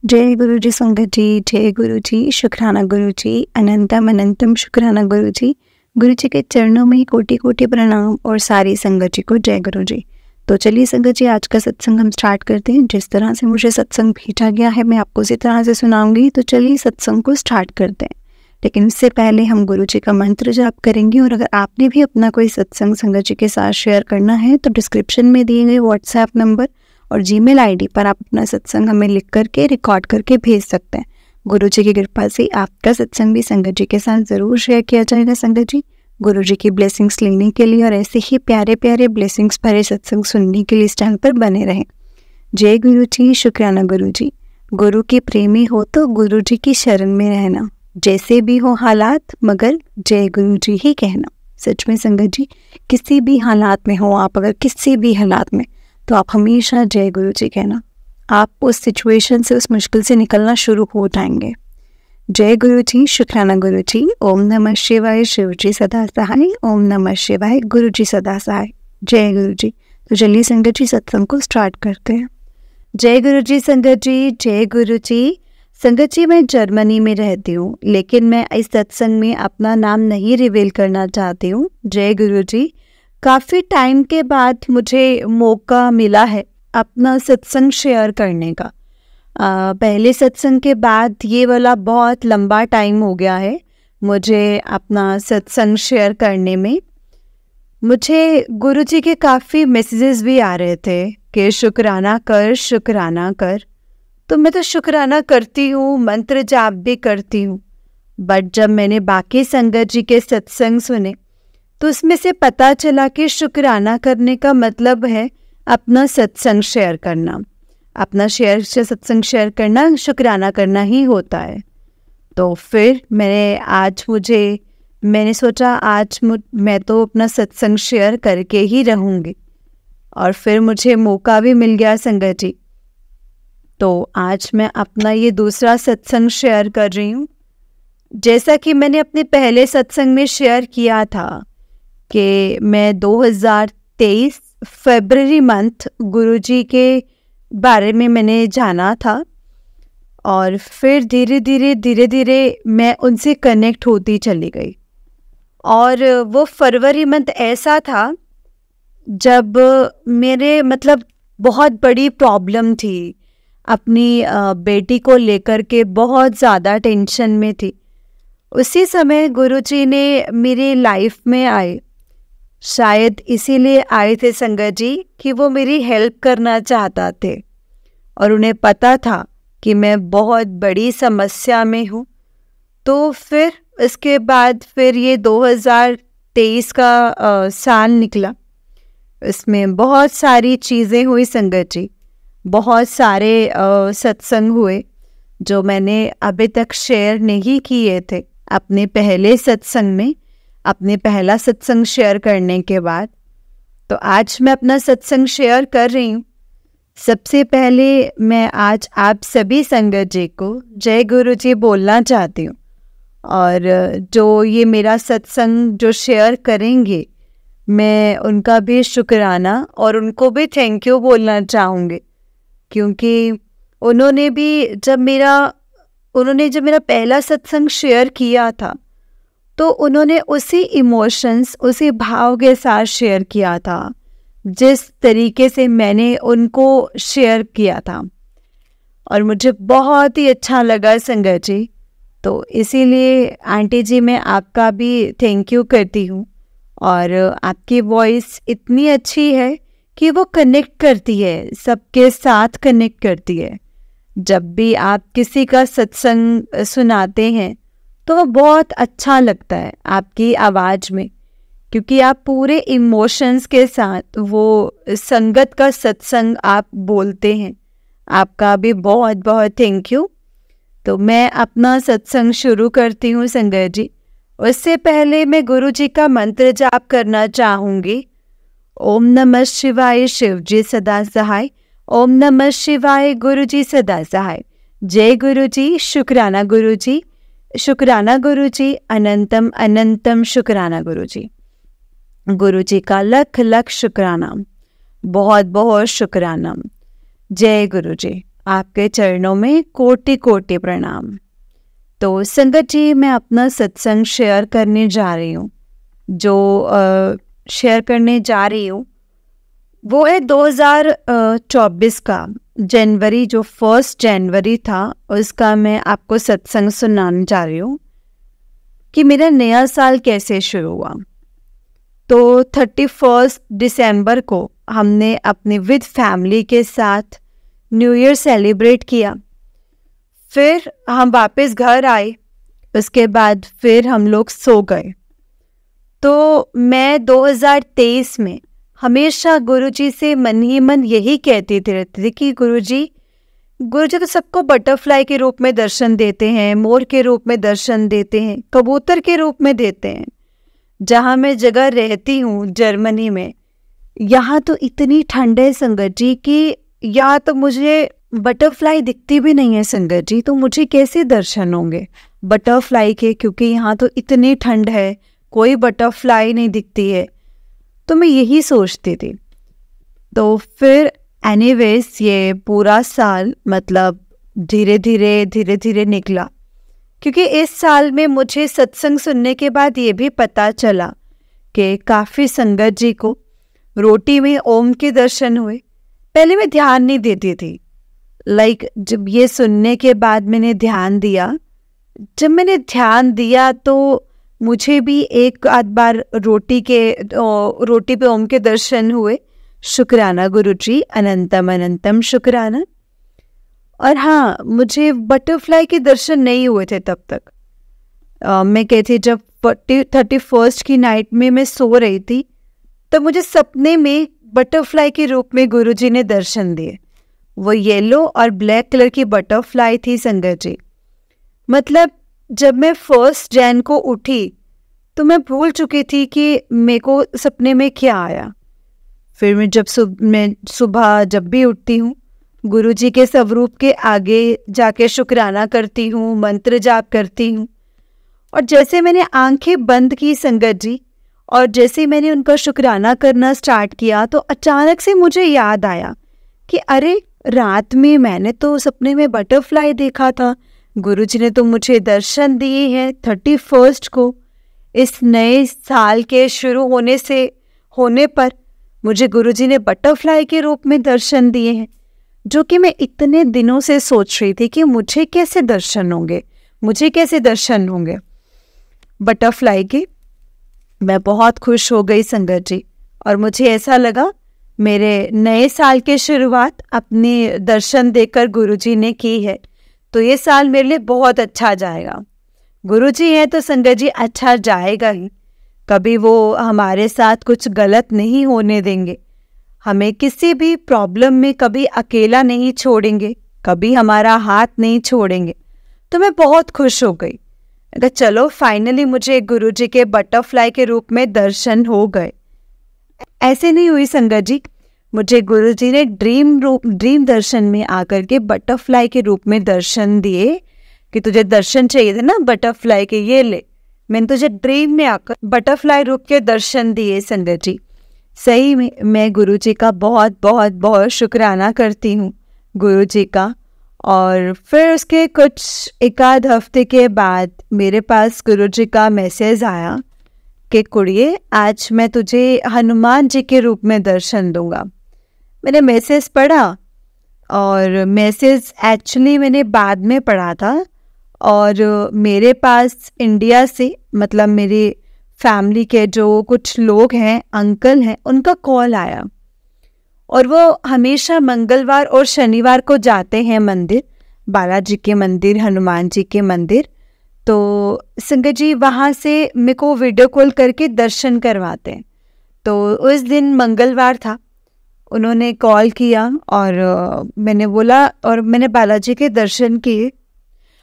जय गुरु जी संगत जी, जय गुरु जी, शुक्राना गुरु जी, अनंतम अनंतम शुक्राना गुरु जी। गुरु जी के चरणों में कोटि कोटि प्रणाम और सारी संगत जी को जय गुरु जी। तो चलिए संगत जी, आज का सत्संग हम स्टार्ट करते हैं। जिस तरह से मुझे सत्संग भेजा गया है मैं आपको उसी तरह से सुनाऊंगी। तो चलिए सत्संग को स्टार्ट करते हैं, लेकिन इससे पहले हम गुरु जी का मंत्र जाप करेंगे। और अगर आपने भी अपना कोई सत्संग संगत जी के साथ शेयर करना है तो डिस्क्रिप्शन में दिए गए व्हाट्सएप नंबर और जीमेल आईडी पर आप अपना सत्संग हमें लिख करके रिकॉर्ड करके भेज सकते हैं। गुरु जी की कृपा से आपका सत्संग भी संगत जी के साथ ज़रूर शेयर किया जाएगा। संगत जी, गुरु जी की ब्लेसिंग्स लेने के लिए और ऐसे ही प्यारे प्यारे ब्लेसिंग्स भरे सत्संग सुनने के लिए इस चैनल पर बने रहें। जय गुरु जी, शुक्राना गुरु जी। गुरु के प्रेमी हो तो गुरु जी की शरण में रहना, जैसे भी हो हालात मगर जय गुरु जी ही कहना। सच में संगत जी, किसी भी हालात में हो आप, अगर किसी भी हालात में, तो आप हमेशा जय गुरु जी कहना। आप उस सिचुएशन से, उस मुश्किल से निकलना शुरू हो जाएंगे। जय गुरु जी, शुक्राना गुरु जी। ओम नमः शिवाय, शिव जी सदा सहाय। ओम नमः शिवाय, गुरु जी सदा सहाय। जय गुरु जी। तो चलिए संगत जी, सत्संग को स्टार्ट करते हैं। जय गुरु जी संगत जी, जय गुरु जी। संगत जी, मैं जर्मनी में रहती हूँ, लेकिन मैं इस सत्संग में अपना नाम नहीं रिवील करना चाहती हूँ। जय गुरु जी। काफ़ी टाइम के बाद मुझे मौका मिला है अपना सत्संग शेयर करने का। पहले सत्संग के बाद ये वाला बहुत लंबा टाइम हो गया है मुझे अपना सत्संग शेयर करने में। मुझे गुरु जी के काफ़ी मैसेजेस भी आ रहे थे कि शुक्राना कर, शुक्राना कर। तो मैं तो शुक्राना करती हूँ, मंत्र जाप भी करती हूँ, बट जब मैंने बाकी संगत जी के सत्संग सुने तो उसमें से पता चला कि शुक्राना करने का मतलब है अपना सत्संग शेयर करना। अपना सत्संग शेयर करना शुक्राना करना ही होता है। तो फिर मैंने सोचा आज मैं तो अपना सत्संग शेयर करके ही रहूँगी। और फिर मुझे मौका भी मिल गया संगत जी। तो आज मैं अपना ये दूसरा सत्संग शेयर कर रही हूँ। जैसा कि मैंने अपने पहले सत्संग में शेयर किया था कि मैं 2023 फरवरी मंथ गुरुजी के बारे में मैंने जाना था, और फिर धीरे धीरे मैं उनसे कनेक्ट होती चली गई। और वो फरवरी मंथ ऐसा था जब मेरे बहुत बड़ी प्रॉब्लम थी, अपनी बेटी को लेकर के बहुत ज़्यादा टेंशन में थी। उसी समय गुरुजी ने मेरी लाइफ में आए। शायद इसीलिए आए थे संगत जी कि वो मेरी हेल्प करना चाहता थे, और उन्हें पता था कि मैं बहुत बड़ी समस्या में हूँ। तो फिर इसके बाद फिर ये 2023 का साल निकला। इसमें बहुत सारी चीज़ें हुई संगत जी, बहुत सारे सत्संग हुए जो मैंने अभी तक शेयर नहीं किए थे अपने पहले सत्संग में, अपने पहला सत्संग शेयर करने के बाद। तो आज मैं अपना सत्संग शेयर कर रही हूँ। सबसे पहले मैं आज आप सभी संगत जी को जय गुरु जी बोलना चाहती हूँ, और जो ये मेरा सत्संग जो शेयर करेंगे मैं उनका भी शुक्राना और उनको भी थैंक यू बोलना चाहूँगी, क्योंकि उन्होंने जब मेरा पहला सत्संग शेयर किया था तो उन्होंने उसी इमोशंस, उसी भाव के साथ शेयर किया था जिस तरीके से मैंने उनको शेयर किया था, और मुझे बहुत ही अच्छा लगा संगत जी। तो इसीलिए आंटी जी मैं आपका भी थैंक यू करती हूँ। और आपकी वॉइस इतनी अच्छी है कि वो कनेक्ट करती है, सबके साथ कनेक्ट करती है। जब भी आप किसी का सत्संग सुनाते हैं तो वो बहुत अच्छा लगता है आपकी आवाज़ में, क्योंकि आप पूरे इमोशंस के साथ वो संगत का सत्संग आप बोलते हैं। आपका भी बहुत बहुत थैंक यू। तो मैं अपना सत्संग शुरू करती हूँ संगत जी। उससे पहले मैं गुरु जी का मंत्र जाप करना चाहूँगी। ओम नमः शिवाय, शिव जी सदा सहाय। ओम नमः शिवाय, गुरु जी सदा सहाय। जय गुरु जी, शुक्राना गुरु जी, शुक्राना गुरु जी, अनंतम अनंतम शुक्राना गुरु जी। गुरु जी का लख लख शुक्राना, बहुत बहुत शुक्राना। जय गुरु जी। आपके चरणों में कोटि कोटि प्रणाम। तो संगत जी, मैं अपना सत्संग शेयर करने जा रही हूँ। जो शेयर करने जा रही हूँ वो है 2024 का जनवरी, जो 1 जनवरी था उसका मैं आपको सत्संग सुनाने जा रही हूँ कि मेरा नया साल कैसे शुरू हुआ। तो 31 दिसंबर को हमने अपनी विद फैमिली के साथ न्यू ईयर सेलिब्रेट किया। फिर हम वापस घर आए, उसके बाद फिर हम लोग सो गए। तो मैं 2023 में हमेशा गुरुजी से मन ही मन यही कहती रहती थी कि गुरुजी तो सबको बटरफ्लाई के रूप में दर्शन देते हैं, मोर के रूप में दर्शन देते हैं, कबूतर के रूप में देते हैं। जहाँ मैं जगह रहती हूँ जर्मनी में, यहाँ तो इतनी ठंड है संगत जी कि यहाँ तो मुझे बटरफ्लाई दिखती भी नहीं है संगत जी। तो मुझे कैसे दर्शन होंगे बटरफ्लाई के, क्योंकि यहाँ तो इतनी ठंड है, कोई बटरफ्लाई नहीं दिखती है। तो मैं यही सोचती थी। तो फिर एनीवेज ये पूरा साल मतलब धीरे धीरे निकला, क्योंकि इस साल में मुझे सत्संग सुनने के बाद ये भी पता चला कि काफ़ी संगत जी को रोटी में ओम के दर्शन हुए। पहले मैं ध्यान नहीं देती थी, जब ये सुनने के बाद मैंने ध्यान दिया। जब मैंने ध्यान दिया तो मुझे भी एक आध बार रोटी पे ओम के दर्शन हुए। शुक्राना गुरुजी, अनंतम अनंतम शुक्राना। और हाँ, मुझे बटरफ्लाई के दर्शन नहीं हुए थे तब तक। मैं कहती जब 31 की नाइट में मैं सो रही थी तब मुझे सपने में बटरफ्लाई के रूप में गुरुजी ने दर्शन दिए। वो येलो और ब्लैक कलर की बटरफ्लाई थी संगत जी। मतलब जब मैं 1 जैन को उठी तो मैं भूल चुकी थी कि मेरे को सपने में क्या आया। फिर मैं सुबह जब भी उठती हूँ गुरुजी के स्वरूप के आगे जाके शुक्राना करती हूँ, मंत्र जाप करती हूँ। और जैसे मैंने आंखें बंद की संगत जी, और जैसे मैंने उनका शुक्राना करना स्टार्ट किया तो अचानक से मुझे याद आया कि अरे रात में मैंने तो सपने में बटरफ्लाई देखा था, गुरुजी ने तो मुझे दर्शन दिए हैं 31 को। इस नए साल के शुरू होने पर मुझे गुरुजी ने बटरफ्लाई के रूप में दर्शन दिए हैं, जो कि मैं इतने दिनों से सोच रही थी कि मुझे कैसे दर्शन होंगे बटरफ्लाई के। मैं बहुत खुश हो गई संगत जी, और मुझे ऐसा लगा मेरे नए साल की शुरुआत अपने दर्शन देकर गुरुजी ने की है, तो ये साल मेरे लिए बहुत अच्छा जाएगा। गुरुजी है तो संगत जी अच्छा जाएगा ही। कभी वो हमारे साथ कुछ गलत नहीं होने देंगे, हमें किसी भी प्रॉब्लम में कभी अकेला नहीं छोड़ेंगे, कभी हमारा हाथ नहीं छोड़ेंगे। तो मैं बहुत खुश हो गई। अगर चलो फाइनली मुझे गुरुजी के बटरफ्लाई के रूप में दर्शन हो गए। ऐसे नहीं हुई संगत जी, मुझे गुरुजी ने ड्रीम दर्शन में आकर के बटरफ्लाई के रूप में दर्शन दिए कि तुझे दर्शन चाहिए थे ना बटरफ्लाई के, ये ले, मैंने तुझे ड्रीम में आकर बटरफ्लाई रूप के दर्शन दिए संगत जी। सही में मैं गुरुजी का बहुत बहुत बहुत शुक्राना करती हूँ गुरुजी का। और फिर उसके कुछ एक आध हफ्ते के बाद मेरे पास गुरुजी का मैसेज आया कि कुड़िए आज मैं तुझे हनुमान जी के रूप में दर्शन दूंगा। मैंने मैसेज पढ़ा, और मैसेज एक्चुअली मैंने बाद में पढ़ा था, और मेरे पास इंडिया से मतलब मेरे फैमिली के जो कुछ लोग हैं, अंकल हैं, उनका कॉल आया। और वो हमेशा मंगलवार और शनिवार को जाते हैं मंदिर, बालाजी के मंदिर, हनुमान जी के मंदिर। तो संगत जी वहाँ से मेरे को वीडियो कॉल करके दर्शन करवाते हैं। तो उस दिन मंगलवार था, उन्होंने कॉल किया और मैंने बोला, और मैंने बालाजी के दर्शन किए।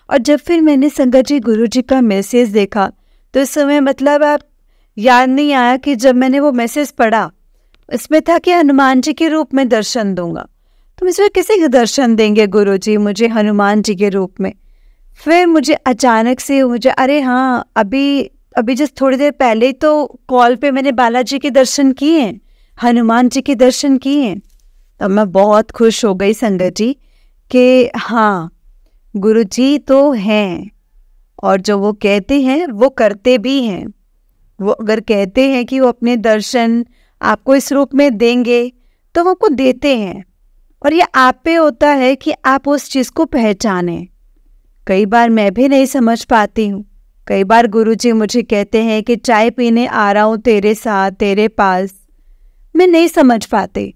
और जब फिर मैंने संगत जी गुरुजी का मैसेज देखा तो इस समय मतलब आप याद नहीं आया कि जब मैंने वो मैसेज पढ़ा इसमें था कि हनुमान जी के रूप में दर्शन दूंगा। तो मुझे कैसे दर्शन देंगे गुरुजी मुझे हनुमान जी के रूप में। फिर मुझे अचानक से अरे हाँ, अभी जस्ट थोड़ी देर पहले तो कॉल पे मैंने बालाजी के दर्शन किए हैं, हनुमान जी के दर्शन किए हैं। तब मैं बहुत खुश हो गई संगत जी कि हाँ, गुरुजी तो हैं और जो वो कहते हैं वो करते भी हैं। वो अगर कहते हैं कि वो अपने दर्शन आपको इस रूप में देंगे तो वो आपको देते हैं, और ये आप पे होता है कि आप उस चीज़ को पहचानें। कई बार मैं भी नहीं समझ पाती हूँ। कई बार गुरुजी मुझे कहते हैं कि चाय पीने आ रहा हूँ तेरे साथ, तेरे पास। मैं नहीं समझ पाती।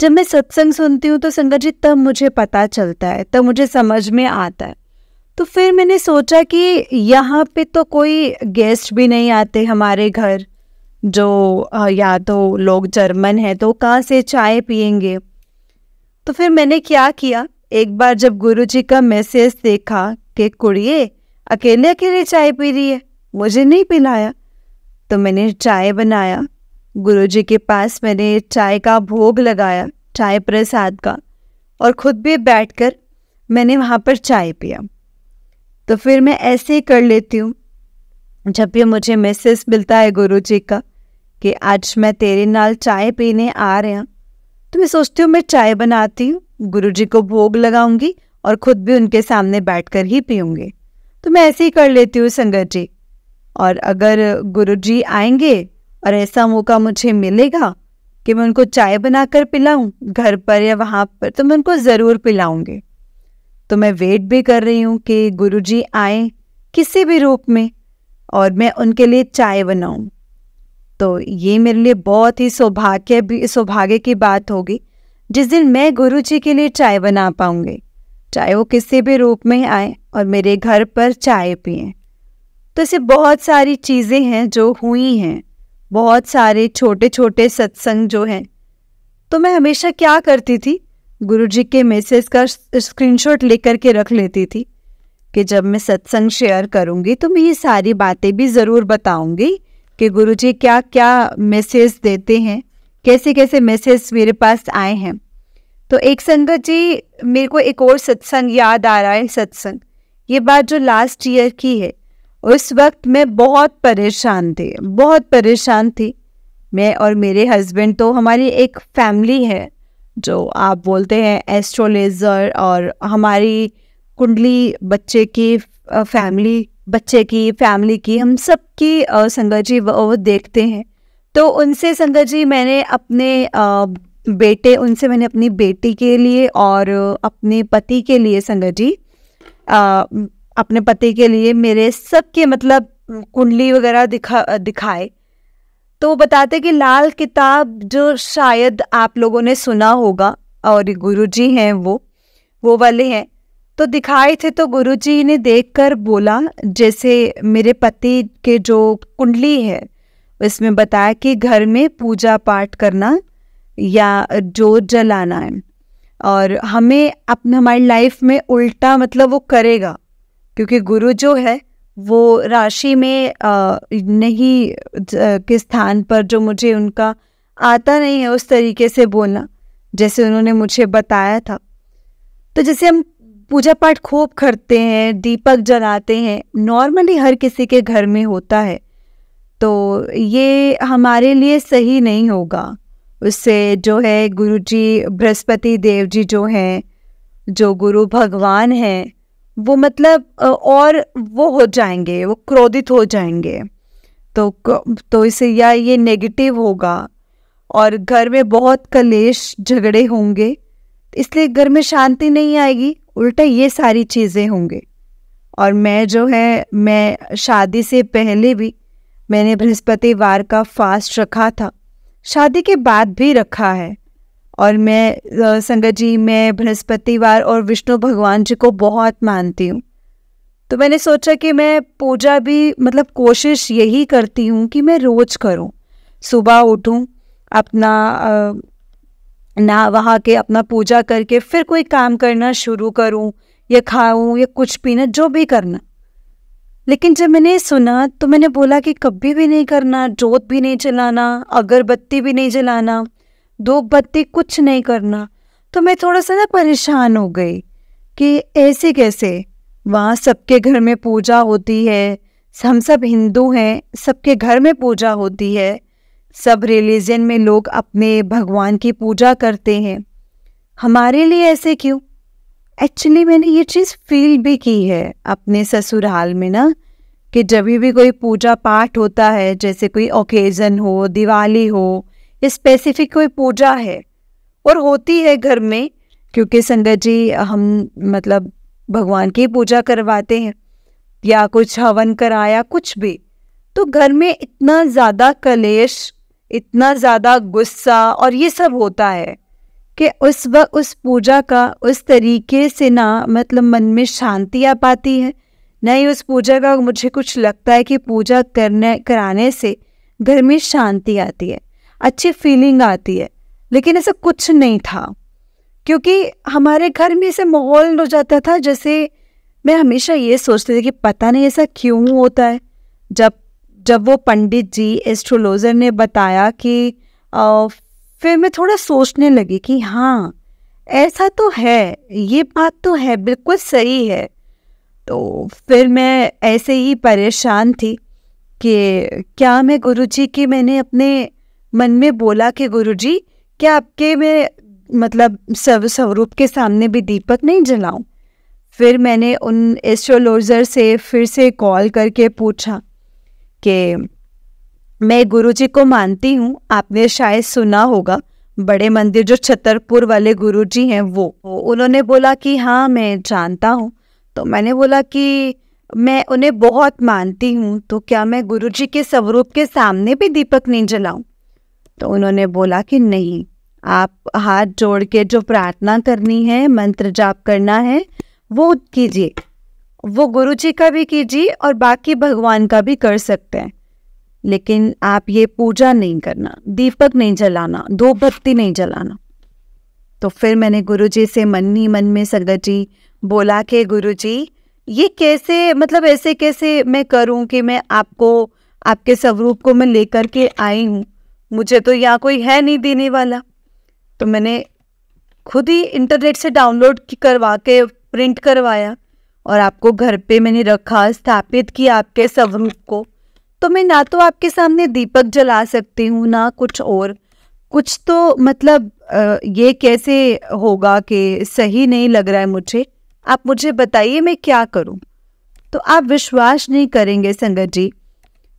जब मैं सत्संग सुनती हूँ तो संगत जी तब मुझे पता चलता है, तब मुझे समझ में आता है। तो फिर मैंने सोचा कि यहाँ पे तो कोई गेस्ट भी नहीं आते हमारे घर, जो या तो लोग जर्मन हैं तो कहाँ से चाय पियेंगे। तो फिर मैंने क्या किया, एक बार जब गुरुजी का मैसेज देखा कि कुड़िए अकेले अकेले चाय पी रही है, मुझे नहीं पिलाया, तो मैंने चाय बनाया। गुरुजी के पास मैंने चाय का भोग लगाया, चाय प्रसाद का, और खुद भी बैठकर मैंने वहाँ पर चाय पिया। तो फिर मैं ऐसे ही कर लेती हूँ। जब भी मुझे मैसेज मिलता है गुरुजी का कि आज मैं तेरे नाल चाय पीने आ रहा हूँ, तो मैं सोचती हूँ मैं चाय बनाती हूँ, गुरुजी को भोग लगाऊंगी और खुद भी उनके सामने बैठकर ही पीऊँगी। तो मैं ऐसे ही कर लेती हूँ संगत जी। और अगर गुरुजी आएंगे और ऐसा मौका मुझे मिलेगा कि मैं उनको चाय बनाकर पिलाऊं घर पर या वहाँ पर, तो मैं उनको ज़रूर पिलाऊंगी। तो मैं वेट भी कर रही हूँ कि गुरुजी आए किसी भी रूप में और मैं उनके लिए चाय बनाऊं। तो ये मेरे लिए बहुत ही सौभाग्य की बात होगी जिस दिन मैं गुरुजी के लिए चाय बना पाऊंगी, चाहे वो किसी भी रूप में आए और मेरे घर पर चाय पिएं। तो ऐसे बहुत सारी चीज़ें हैं जो हुई हैं, बहुत सारे छोटे छोटे सत्संग जो हैं। तो मैं हमेशा क्या करती थी, गुरुजी के मैसेज का स्क्रीनशॉट लेकर के रख लेती थी कि जब मैं सत्संग शेयर करूंगी तो मैं ये सारी बातें भी ज़रूर बताऊंगी कि गुरुजी क्या क्या मैसेज देते हैं, कैसे कैसे मैसेज मेरे पास आए हैं। तो एक संगत जी, मेरे को एक और सत्संग याद आ रहा है। सत्संग, ये बात जो लास्ट ईयर की है, उस वक्त मैं बहुत परेशान थी। मैं और मेरे हस्बैंड, तो हमारी एक फैमिली है जो आप बोलते हैं एस्ट्रोलेजर, और हमारी कुंडली बच्चे की फैमिली की हम सब की संगत जी वो देखते हैं। तो उनसे संगत जी मैंने अपने उनसे मैंने अपनी बेटी के लिए और अपने पति के लिए संगत जी अपने पति के लिए मेरे सबके मतलब कुंडली वगैरह दिखाए। तो वो बताते कि लाल किताब, जो शायद आप लोगों ने सुना होगा, और गुरुजी हैं वो वाले हैं, तो दिखाए थे। तो गुरुजी ने देखकर बोला, जैसे मेरे पति के जो कुंडली है इसमें बताया कि घर में पूजा पाठ करना या जोत जलाना है, और हमें हमारी लाइफ में उल्टा मतलब वो करेगा, क्योंकि गुरु जो है वो राशि में नहीं के स्थान पर, जो मुझे उनका आता नहीं है उस तरीके से बोलना जैसे उन्होंने मुझे बताया था। तो जैसे हम पूजा पाठ खूब करते हैं, दीपक जलाते हैं, नॉर्मली हर किसी के घर में होता है, तो ये हमारे लिए सही नहीं होगा। उससे जो है गुरुजी बृहस्पति देव जी जो हैं, जो गुरु भगवान हैं, वो मतलब और वो हो जाएंगे, वो क्रोधित हो जाएंगे। तो इससे या ये नेगेटिव होगा और घर में बहुत कलेश झगड़े होंगे, इसलिए घर में शांति नहीं आएगी, उल्टा ये सारी चीज़ें होंगे। और मैं शादी से पहले भी मैंने बृहस्पतिवार का फास्ट रखा था, शादी के बाद भी रखा है। और मैं संगत जी, मैं बृहस्पतिवार और विष्णु भगवान जी को बहुत मानती हूँ। तो मैंने सोचा कि मैं पूजा भी मतलब कोशिश यही करती हूँ कि मैं रोज़ करूँ, सुबह उठूँ, अपना ना वहाँ के अपना पूजा करके फिर कोई काम करना शुरू करूँ, या खाऊँ या कुछ पीना, जो भी करना। लेकिन जब मैंने सुना तो मैंने बोला कि कभी भी नहीं करना, जोत भी नहीं जलाना, अगरबत्ती भी नहीं जलाना, धूप बत्ती कुछ नहीं करना। तो मैं थोड़ा सा ना परेशान हो गई कि ऐसे कैसे, वहाँ सबके घर में पूजा होती है, हम सब हिंदू हैं, सबके घर में पूजा होती है, सब रिलीजन में लोग अपने भगवान की पूजा करते हैं, हमारे लिए ऐसे क्यों? एक्चुअली मैंने ये चीज़ फील भी की है अपने ससुराल में ना, कि जब भी कोई पूजा पाठ होता है, जैसे कोई ओकेज़न हो, दिवाली हो, या स्पेसिफिक कोई पूजा है और होती है घर में, क्योंकि संगत जी हम मतलब भगवान की पूजा करवाते हैं या कुछ हवन कराया कुछ भी, तो घर में इतना ज़्यादा कलेश, इतना ज़्यादा गुस्सा और ये सब होता है कि उस वक्त उस पूजा का उस तरीके से ना मतलब मन में शांति आ पाती है, नहीं उस पूजा का मुझे कुछ लगता है कि पूजा कराने से घर में शांति आती है, अच्छी फीलिंग आती है। लेकिन ऐसा कुछ नहीं था, क्योंकि हमारे घर में ऐसे माहौल हो जाता था, जैसे मैं हमेशा ये सोचती थी कि पता नहीं ऐसा क्यों होता है। जब वो पंडित जी एस्ट्रोलॉजर ने बताया कि फिर मैं थोड़ा सोचने लगी कि हाँ ऐसा तो है, ये बात तो है, बिल्कुल सही है। तो फिर मैं ऐसे ही परेशान थी कि क्या मैं गुरुजी की, मैंने अपने मन में बोला कि गुरुजी क्या आपके मैं मतलब स्वरूप के सामने भी दीपक नहीं जलाऊं। फिर मैंने उन एस्ट्रोलॉजर से फिर से कॉल करके पूछा कि मैं गुरुजी को मानती हूँ, आपने शायद सुना होगा बड़े मंदिर जो छतरपुर वाले गुरुजी हैं वो उन्होंने बोला कि हाँ मैं जानता हूँ। तो मैंने बोला कि मैं उन्हें बहुत मानती हूँ, तो क्या मैं गुरुजी के स्वरूप के सामने भी दीपक नहीं जलाऊं? तो उन्होंने बोला कि नहीं, आप हाथ जोड़ के जो प्रार्थना करनी है, मंत्र जाप करना है वो कीजिए, वो गुरुजी का भी कीजिए और बाकी भगवान का भी कर सकते हैं, लेकिन आप ये पूजा नहीं करना, दीपक नहीं जलाना, धूप बत्ती नहीं जलाना। तो फिर मैंने गुरुजी से मन ही मन में संगत जी बोला कि गुरुजी ये कैसे, मतलब ऐसे कैसे मैं करूं कि मैं आपको, आपके स्वरूप को मैं लेकर के आई हूँ, मुझे तो यहाँ कोई है नहीं देने वाला। तो मैंने खुद ही इंटरनेट से डाउनलोड करवा के प्रिंट करवाया और आपको घर पे मैंने रखा, स्थापित किया आपके स्वरूप को। तो मैं ना तो आपके सामने दीपक जला सकती हूँ ना कुछ और, कुछ तो मतलब ये कैसे होगा कि सही नहीं लग रहा है मुझे, आप मुझे बताइए मैं क्या करूँ। तो आप विश्वास नहीं करेंगे संगत जी,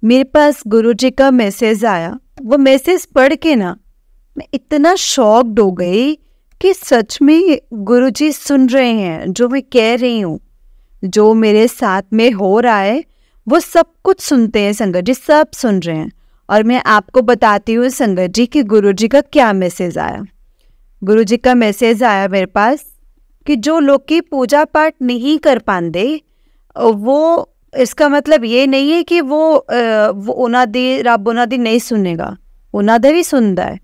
मेरे पास गुरुजी का मैसेज आया। वो मैसेज पढ़ के ना मैं इतना शॉक्ड हो गई कि सच में गुरुजी सुन रहे हैं जो मैं कह रही हूँ, जो मेरे साथ में हो रहा है वो सब कुछ सुनते हैं संगत जी, सब सुन रहे हैं। और मैं आपको बताती हूँ संगत जी कि गुरुजी का क्या मैसेज आया। गुरुजी का मैसेज आया मेरे पास कि जो लोग की पूजा पाठ नहीं कर पाते, वो इसका मतलब ये नहीं है कि वो उन्हें दी रब उन्हें दी नहीं सुनेगा, उन्हें दी भी सुनता है।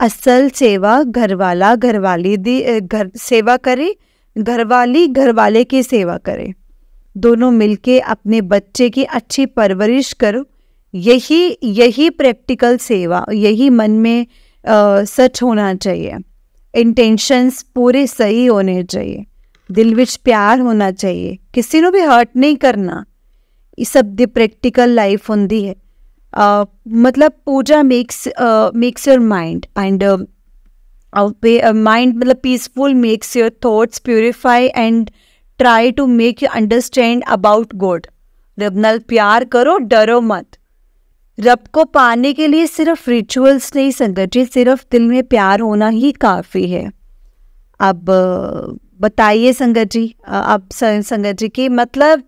असल सेवा घरवाला घरवाली दी घर सेवा करे, घरवाली घरवाले की सेवा करे, दोनों मिलके अपने बच्चे की अच्छी परवरिश करो। यही प्रैक्टिकल सेवा, यही मन में सच होना चाहिए, इंटेंशंस पूरे सही होने चाहिए, दिल विच प्यार होना चाहिए, किसी को भी हर्ट नहीं करना। ये सब दी प्रैक्टिकल लाइफ होंदी है। मतलब puja makes your mind and mind मतलब peaceful, makes your thoughts purify and try to make you understand about God. रब नाल प्यार करो, डरो मत। रब को पाने के लिए सिर्फ रिचुअल्स नहीं संगत जी, सिर्फ दिल में प्यार होना ही काफ़ी है। अब बताइए संगत जी, अब संगत जी की मतलब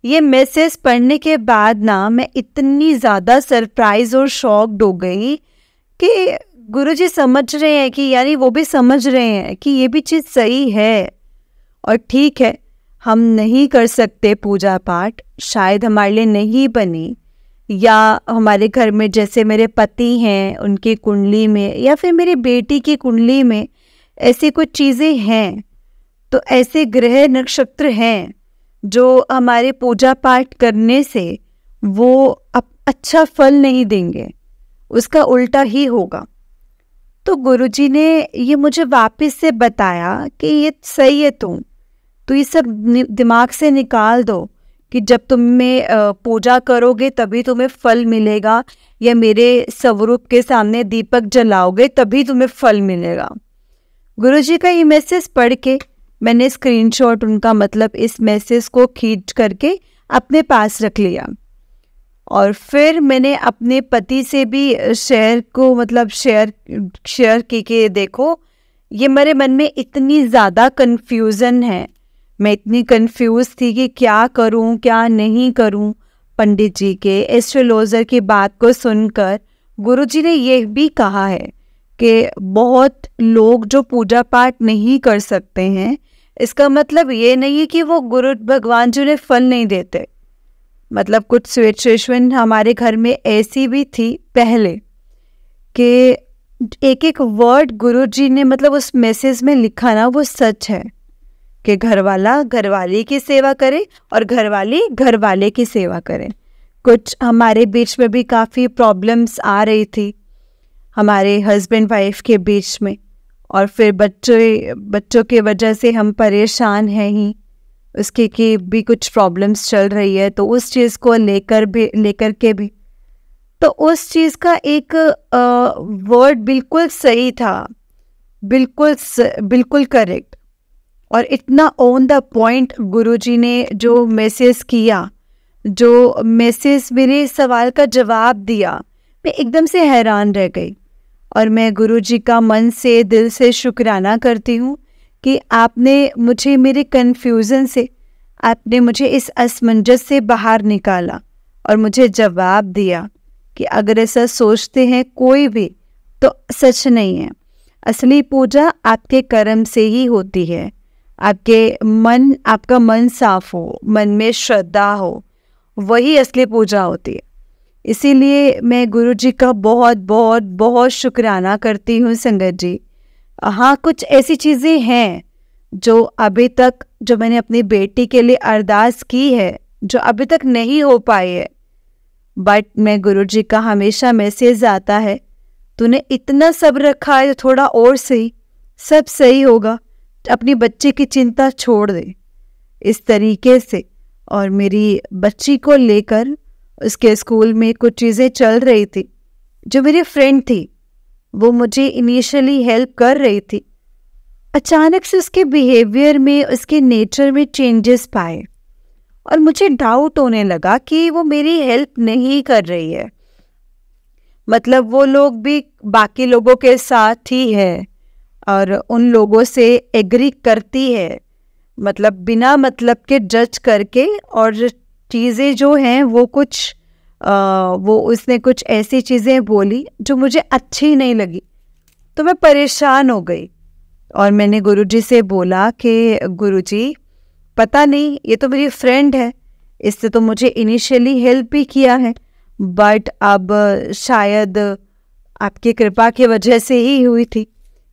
ये मैसेज पढ़ने के बाद ना मैं इतनी ज़्यादा सरप्राइज और शॉक्ड हो गई कि गुरुजी समझ रहे हैं कि, यानी वो भी समझ रहे हैं कि ये भी चीज़ सही है। और ठीक है, हम नहीं कर सकते पूजा पाठ, शायद हमारे लिए नहीं बनी, या हमारे घर में जैसे मेरे पति हैं उनकी कुंडली में या फिर मेरी बेटी की कुंडली में ऐसी कुछ चीज़ें हैं, तो ऐसे ग्रह नक्षत्र हैं जो हमारे पूजा पाठ करने से वो अच्छा फल नहीं देंगे, उसका उल्टा ही होगा। तो गुरुजी ने ये मुझे वापस से बताया कि ये सही है, तो ये सब दिमाग से निकाल दो कि जब तुम्हें पूजा करोगे तभी तुम्हें फल मिलेगा, या मेरे स्वरूप के सामने दीपक जलाओगे तभी तुम्हें फल मिलेगा। गुरुजी का ये मैसेज पढ़ के मैंने स्क्रीनशॉट उनका मतलब इस मैसेज को खींच करके अपने पास रख लिया और फिर मैंने अपने पति से भी शेयर की कि देखो ये मेरे मन में इतनी ज़्यादा कन्फ्यूज़न है, मैं इतनी कंफ्यूज थी कि क्या करूं क्या नहीं करूं। पंडित जी के एस्ट्रोलॉजर की बात को सुनकर गुरुजी ने ये भी कहा है कि बहुत लोग जो पूजा पाठ नहीं कर सकते हैं, इसका मतलब ये नहीं है कि वो गुरु भगवान जी ने फल नहीं देते। मतलब कुछ सिचुएशन हमारे घर में ऐसी भी थी पहले कि एक एक वर्ड गुरुजी ने मतलब उस मैसेज में लिखा ना, वो सच है कि घरवाला घरवाली की सेवा करे और घरवाली घरवाले की सेवा करे। कुछ हमारे बीच में भी काफ़ी प्रॉब्लम्स आ रही थी हमारे हस्बैंड वाइफ के बीच में, और फिर बच्चों की वजह से हम परेशान हैं ही, उसके की भी कुछ प्रॉब्लम्स चल रही है। तो उस चीज़ को लेकर के भी तो उस चीज़ का एक वर्ड बिल्कुल सही था, बिल्कुल करेक्ट, और इतना ऑन द पॉइंट गुरुजी ने जो मैसेज किया, जो मैसेज मेरे सवाल का जवाब दिया, मैं एकदम से हैरान रह गई। और मैं गुरुजी का मन से दिल से शुक्राना करती हूँ कि आपने मुझे मेरे कन्फ्यूज़न से, आपने मुझे इस असमंजस से बाहर निकाला और मुझे जवाब दिया कि अगर ऐसा सोचते हैं कोई भी तो सच नहीं है। असली पूजा आपके कर्म से ही होती है। आपका मन साफ हो, मन में श्रद्धा हो, वही असली पूजा होती है। इसीलिए मैं गुरुजी का बहुत बहुत बहुत शुक्राना करती हूँ संगत जी। हाँ, कुछ ऐसी चीज़ें हैं जो अभी तक, जो मैंने अपनी बेटी के लिए अरदास की है, जो अभी तक नहीं हो पाई है, बट मैं गुरुजी का हमेशा मैसेज आता है, तूने इतना सब्र रखा है, थोड़ा और सही, सब सही होगा, अपनी बच्ची की चिंता छोड़ दे, इस तरीके से। और मेरी बच्ची को लेकर उसके स्कूल में कुछ चीज़ें चल रही थी, जो मेरी फ्रेंड थी वो मुझे इनिशियली हेल्प कर रही थी, अचानक से उसके बिहेवियर में, उसके नेचर में चेंजेस पाए और मुझे डाउट होने लगा कि वो मेरी हेल्प नहीं कर रही है। मतलब वो लोग भी बाकी लोगों के साथ ही है और उन लोगों से एग्री करती है, मतलब बिना मतलब के जज करके, और चीज़ें जो हैं वो उसने कुछ ऐसी चीज़ें बोली जो मुझे अच्छी नहीं लगी, तो मैं परेशान हो गई और मैंने गुरुजी से बोला कि गुरुजी, पता नहीं, ये तो मेरी फ्रेंड है, इससे तो मुझे इनिशियली हेल्प भी किया है, बट अब शायद आपकी कृपा की वजह से ही हुई थी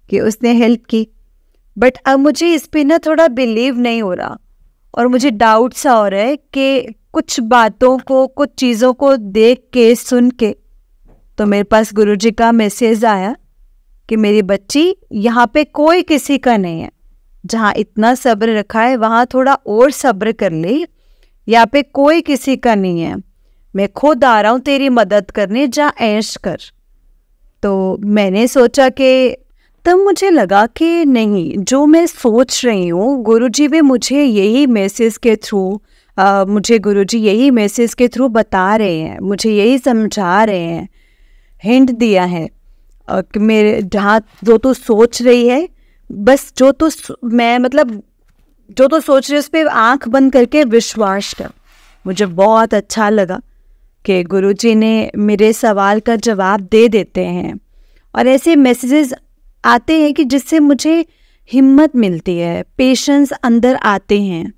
कि उसने हेल्प की, बट अब मुझे इस पे ना थोड़ा बिलीव नहीं हो रहा और मुझे डाउट सा हो रहा है कि कुछ बातों को, कुछ चीज़ों को देख के, सुन के, तो मेरे पास गुरुजी का मैसेज आया कि मेरी बच्ची, यहाँ पे कोई किसी का नहीं है, जहाँ इतना सब्र रखा है वहाँ थोड़ा और सब्र कर ले, यहाँ पे कोई किसी का नहीं है, मैं खुद आ रहा हूँ तेरी मदद करने, जा ऐश कर। तो मैंने सोचा कि, तब मुझे लगा कि नहीं, जो मैं सोच रही हूँ गुरुजी भी मुझे यही मैसेज के थ्रू बता रहे हैं, मुझे यही समझा रहे हैं, हिंट दिया है कि मेरे जहाँ जो तू सोच रही है, बस जो तू सोच रही है उस पर आँख बंद करके विश्वास कर। मुझे बहुत अच्छा लगा कि गुरुजी ने मेरे सवाल का जवाब दे देते हैं और ऐसे मैसेजेस आते हैं कि जिससे मुझे हिम्मत मिलती है, पेशेंस अंदर आते हैं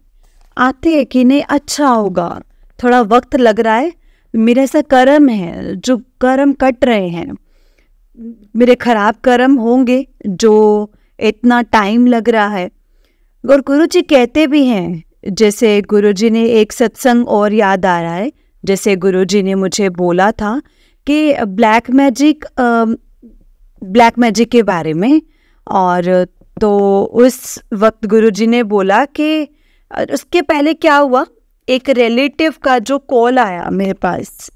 कि नहीं, अच्छा होगा, थोड़ा वक्त लग रहा है, मेरा ऐसा कर्म है, जो कर्म कट रहे हैं, मेरे खराब कर्म होंगे जो इतना टाइम लग रहा है। और गुरुजी कहते भी हैं, जैसे गुरुजी ने एक सत्संग और याद आ रहा है, जैसे गुरुजी ने मुझे बोला था कि ब्लैक मैजिक के बारे में, और तो उस वक्त गुरुजी ने बोला कि उसके पहले क्या हुआ, एक रिलेटिव का जो कॉल आया मेरे पास,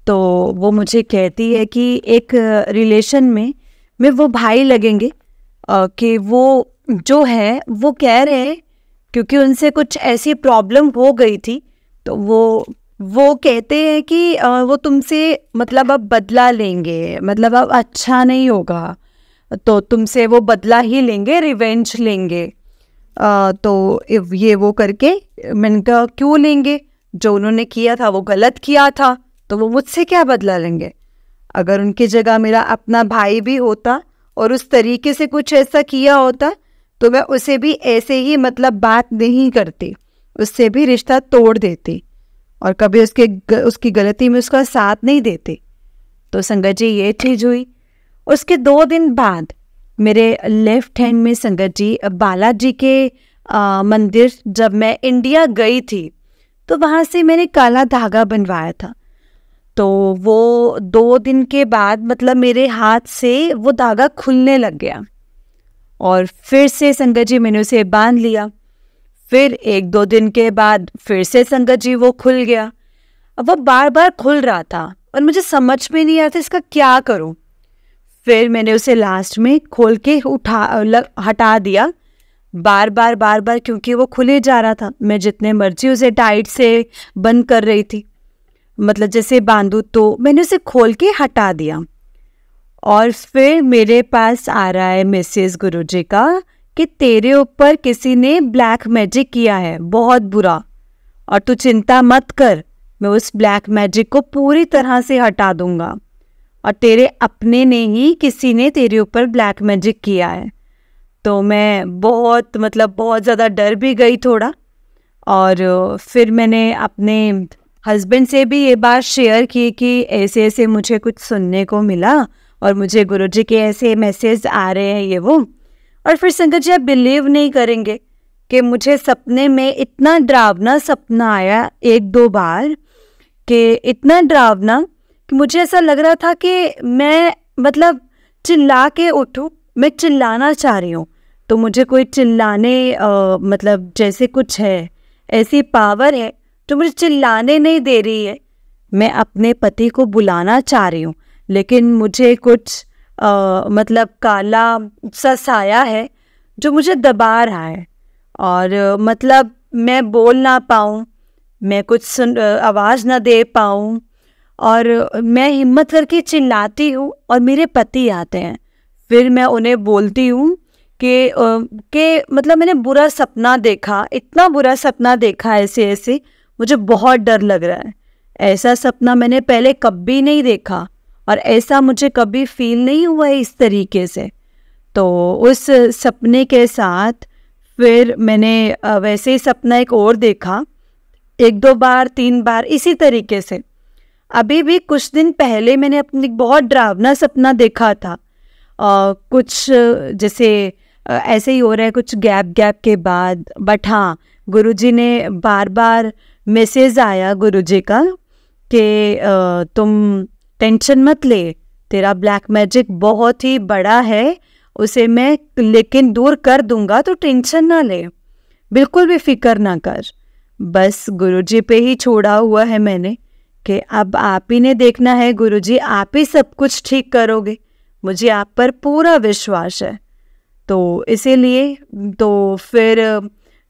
तो वो मुझे कहती है कि एक रिलेशन में वो भाई लगेंगे कि वो जो है वो कह रहे हैं, क्योंकि उनसे कुछ ऐसी प्रॉब्लम हो गई थी, तो वो कहते हैं कि वो तुमसे मतलब अब बदला लेंगे, मतलब अब अच्छा नहीं होगा, तो तुमसे वो बदला ही लेंगे, रिवेंज लेंगे। तो ये वो करके मैंने कहा क्यों लेंगे, जो उन्होंने किया था वो गलत किया था, तो वो मुझसे क्या बदला लेंगे। अगर उनकी जगह मेरा अपना भाई भी होता और उस तरीके से कुछ ऐसा किया होता, तो मैं उसे भी ऐसे ही मतलब बात नहीं करती, उससे भी रिश्ता तोड़ देती और कभी उसकी गलती में उसका साथ नहीं देती। तो संगत जी ये चीज़ हुई। उसके 2 दिन बाद मेरे लेफ्ट हैंड में संगत जी बालाजी के मंदिर, जब मैं इंडिया गई थी तो वहाँ से मैंने काला धागा बनवाया था। तो वो 2 दिन के बाद मतलब मेरे हाथ से वो धागा खुलने लग गया और फिर से संगत जी मैंने उसे बांध लिया। फिर 1-2 दिन के बाद फिर से संगत जी वो खुल गया। अब वो बार बार खुल रहा था और मुझे समझ में नहीं आ रहा था इसका क्या करूं। फिर मैंने उसे लास्ट में खोल के हटा दिया, बार बार क्योंकि वो खुले जा रहा था। मैं जितने मर्जी उसे टाइट से बंद कर रही थी, मतलब जैसे बांधू, तो मैंने उसे खोल के हटा दिया। और फिर मेरे पास आ रहा है मैसेज गुरुजी का कि तेरे ऊपर किसी ने ब्लैक मैजिक किया है, बहुत बुरा, और तू चिंता मत कर, मैं उस ब्लैक मैजिक को पूरी तरह से हटा दूंगा, और तेरे अपने ने ही किसी ने तेरे ऊपर ब्लैक मैजिक किया है। तो मैं बहुत ज़्यादा डर भी गई थोड़ा। और फिर मैंने अपने हस्बैंड से भी ये बात शेयर की कि ऐसे ऐसे मुझे कुछ सुनने को मिला और मुझे गुरुजी के ऐसे मैसेज आ रहे हैं, ये वो। और फिर संगत जी आप बिलीव नहीं करेंगे कि मुझे सपने में इतना डरावना सपना आया 1-2 बार, कि इतना डरावना कि मुझे ऐसा लग रहा था कि मैं मतलब चिल्ला के उठूं, मैं चिल्लाना चाह रही हूँ, तो मुझे कोई चिल्लाने मतलब जैसे कुछ है, ऐसी पावर है जो मुझे चिल्लाने नहीं दे रही है। मैं अपने पति को बुलाना चाह रही हूँ, लेकिन मुझे कुछ मतलब काला सा साया है जो मुझे दबा रहा है, और मतलब मैं बोल ना पाऊँ, मैं कुछ आवाज़ ना दे पाऊँ, और मैं हिम्मत करके चिल्लाती हूँ और मेरे पति आते हैं। फिर मैं उन्हें बोलती हूँ कि मतलब मैंने बुरा सपना देखा, इतना बुरा सपना देखा, ऐसे ऐसे मुझे बहुत डर लग रहा है। ऐसा सपना मैंने पहले कभी नहीं देखा और ऐसा मुझे कभी फील नहीं हुआ है इस तरीके से। तो उस सपने के साथ फिर मैंने वैसे ही सपना एक और देखा, 1-2 बार 3 बार इसी तरीके से। अभी भी कुछ दिन पहले मैंने अपनी बहुत डरावना सपना देखा था, कुछ जैसे ऐसे ही हो रहा है कुछ गैप के बाद। बट हाँ, गुरुजी ने बार बार मैसेज आया गुरुजी का कि तुम टेंशन मत ले, तेरा ब्लैक मैजिक बहुत ही बड़ा है, उसे मैं लेकिन दूर कर दूंगा, तो टेंशन ना ले, बिल्कुल भी फिक्र ना कर। बस गुरुजी पे ही छोड़ा हुआ है मैंने कि अब आप ही ने देखना है गुरुजी, आप ही सब कुछ ठीक करोगे, मुझे आप पर पूरा विश्वास है। तो इसीलिए तो फिर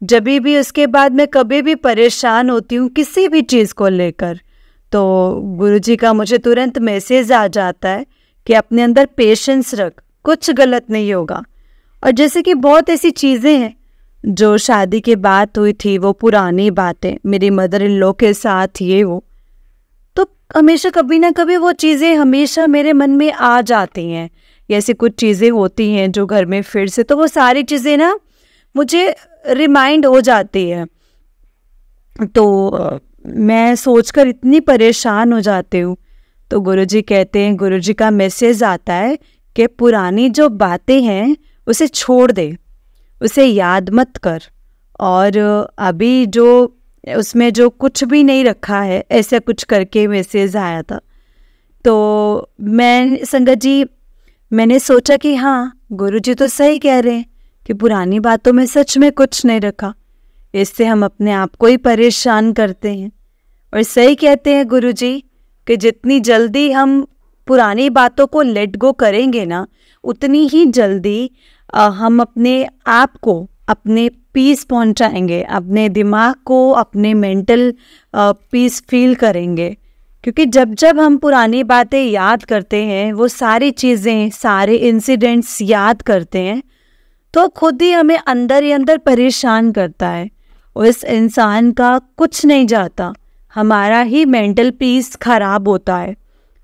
जब भी उसके बाद मैं कभी भी परेशान होती हूँ किसी भी चीज़ को लेकर, तो गुरुजी का मुझे तुरंत मैसेज आ जाता है कि अपने अंदर पेशेंस रख, कुछ गलत नहीं होगा। और जैसे कि बहुत ऐसी चीज़ें हैं जो शादी के बाद हुई थी, वो पुरानी बातें मेरी मदर इन लॉ के साथ, ये वो, तो हमेशा कभी ना कभी वो चीज़ें हमेशा मेरे मन में आ जाती हैं। ऐसी कुछ चीज़ें होती हैं जो घर में फिर से, तो वो सारी चीज़ें ना मुझे रिमाइंड हो जाती है। तो मैं सोचकर इतनी परेशान हो जाती हूँ। तो गुरुजी कहते हैं, गुरुजी का मैसेज आता है कि पुरानी जो बातें हैं उसे छोड़ दे, उसे याद मत कर, और अभी जो उसमें जो कुछ भी नहीं रखा है, ऐसा कुछ करके मैसेज आया था। तो मैं संगत जी मैंने सोचा कि हाँ, गुरुजी तो सही कह रहे हैं कि पुरानी बातों में सच में कुछ नहीं रखा, इससे हम अपने आप को ही परेशान करते हैं। और सही कहते हैं गुरुजी कि जितनी जल्दी हम पुरानी बातों को लेट गो करेंगे ना, उतनी ही जल्दी हम अपने आप को अपने पीस पहुंचाएंगे, अपने दिमाग को अपने मेंटल पीस फील करेंगे। क्योंकि जब जब हम पुरानी बातें याद करते हैं, वो सारी चीज़ें, सारे इंसिडेंट्स याद करते हैं, तो खुद ही हमें अंदर ही अंदर परेशान करता है। उस इंसान का कुछ नहीं जाता, हमारा ही मेंटल पीस खराब होता है,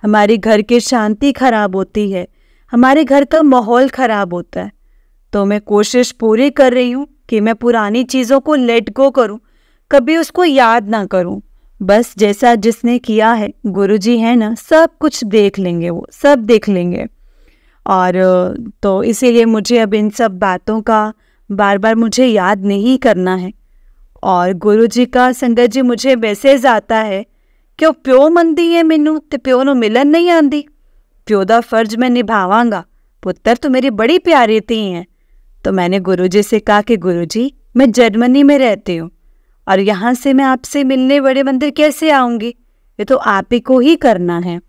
हमारे घर की शांति खराब होती है, हमारे घर का माहौल खराब होता है। तो मैं कोशिश पूरी कर रही हूँ कि मैं पुरानी चीज़ों को लेट गो करूँ, कभी उसको याद ना करूँ। बस जैसा जिसने किया है, गुरुजी है ना, सब कुछ देख लेंगे, वो सब देख लेंगे। और तो इसीलिए मुझे अब इन सब बातों का बार बार मुझे याद नहीं करना है। और गुरुजी का संगत जी मुझे मैसेज आता है कि ਉਹ ਪਿਓ ਮੰਦੀ ਹੈ ਮੈਨੂੰ ਤੇ ਪਿਓ ਨੂੰ ਮਿਲਣ नहीं आंदी, ਪਿਓ ਦਾ फर्ज मैं निभावांगा, पुत्र तो मेरी बड़ी प्यारी थी हैं। तो मैंने गुरुजी से कहा कि गुरुजी मैं जर्मनी में रहती हूँ और यहाँ से मैं आपसे मिलने बड़े मंदिर कैसे आऊँगी, ये तो आप ही को ही करना है।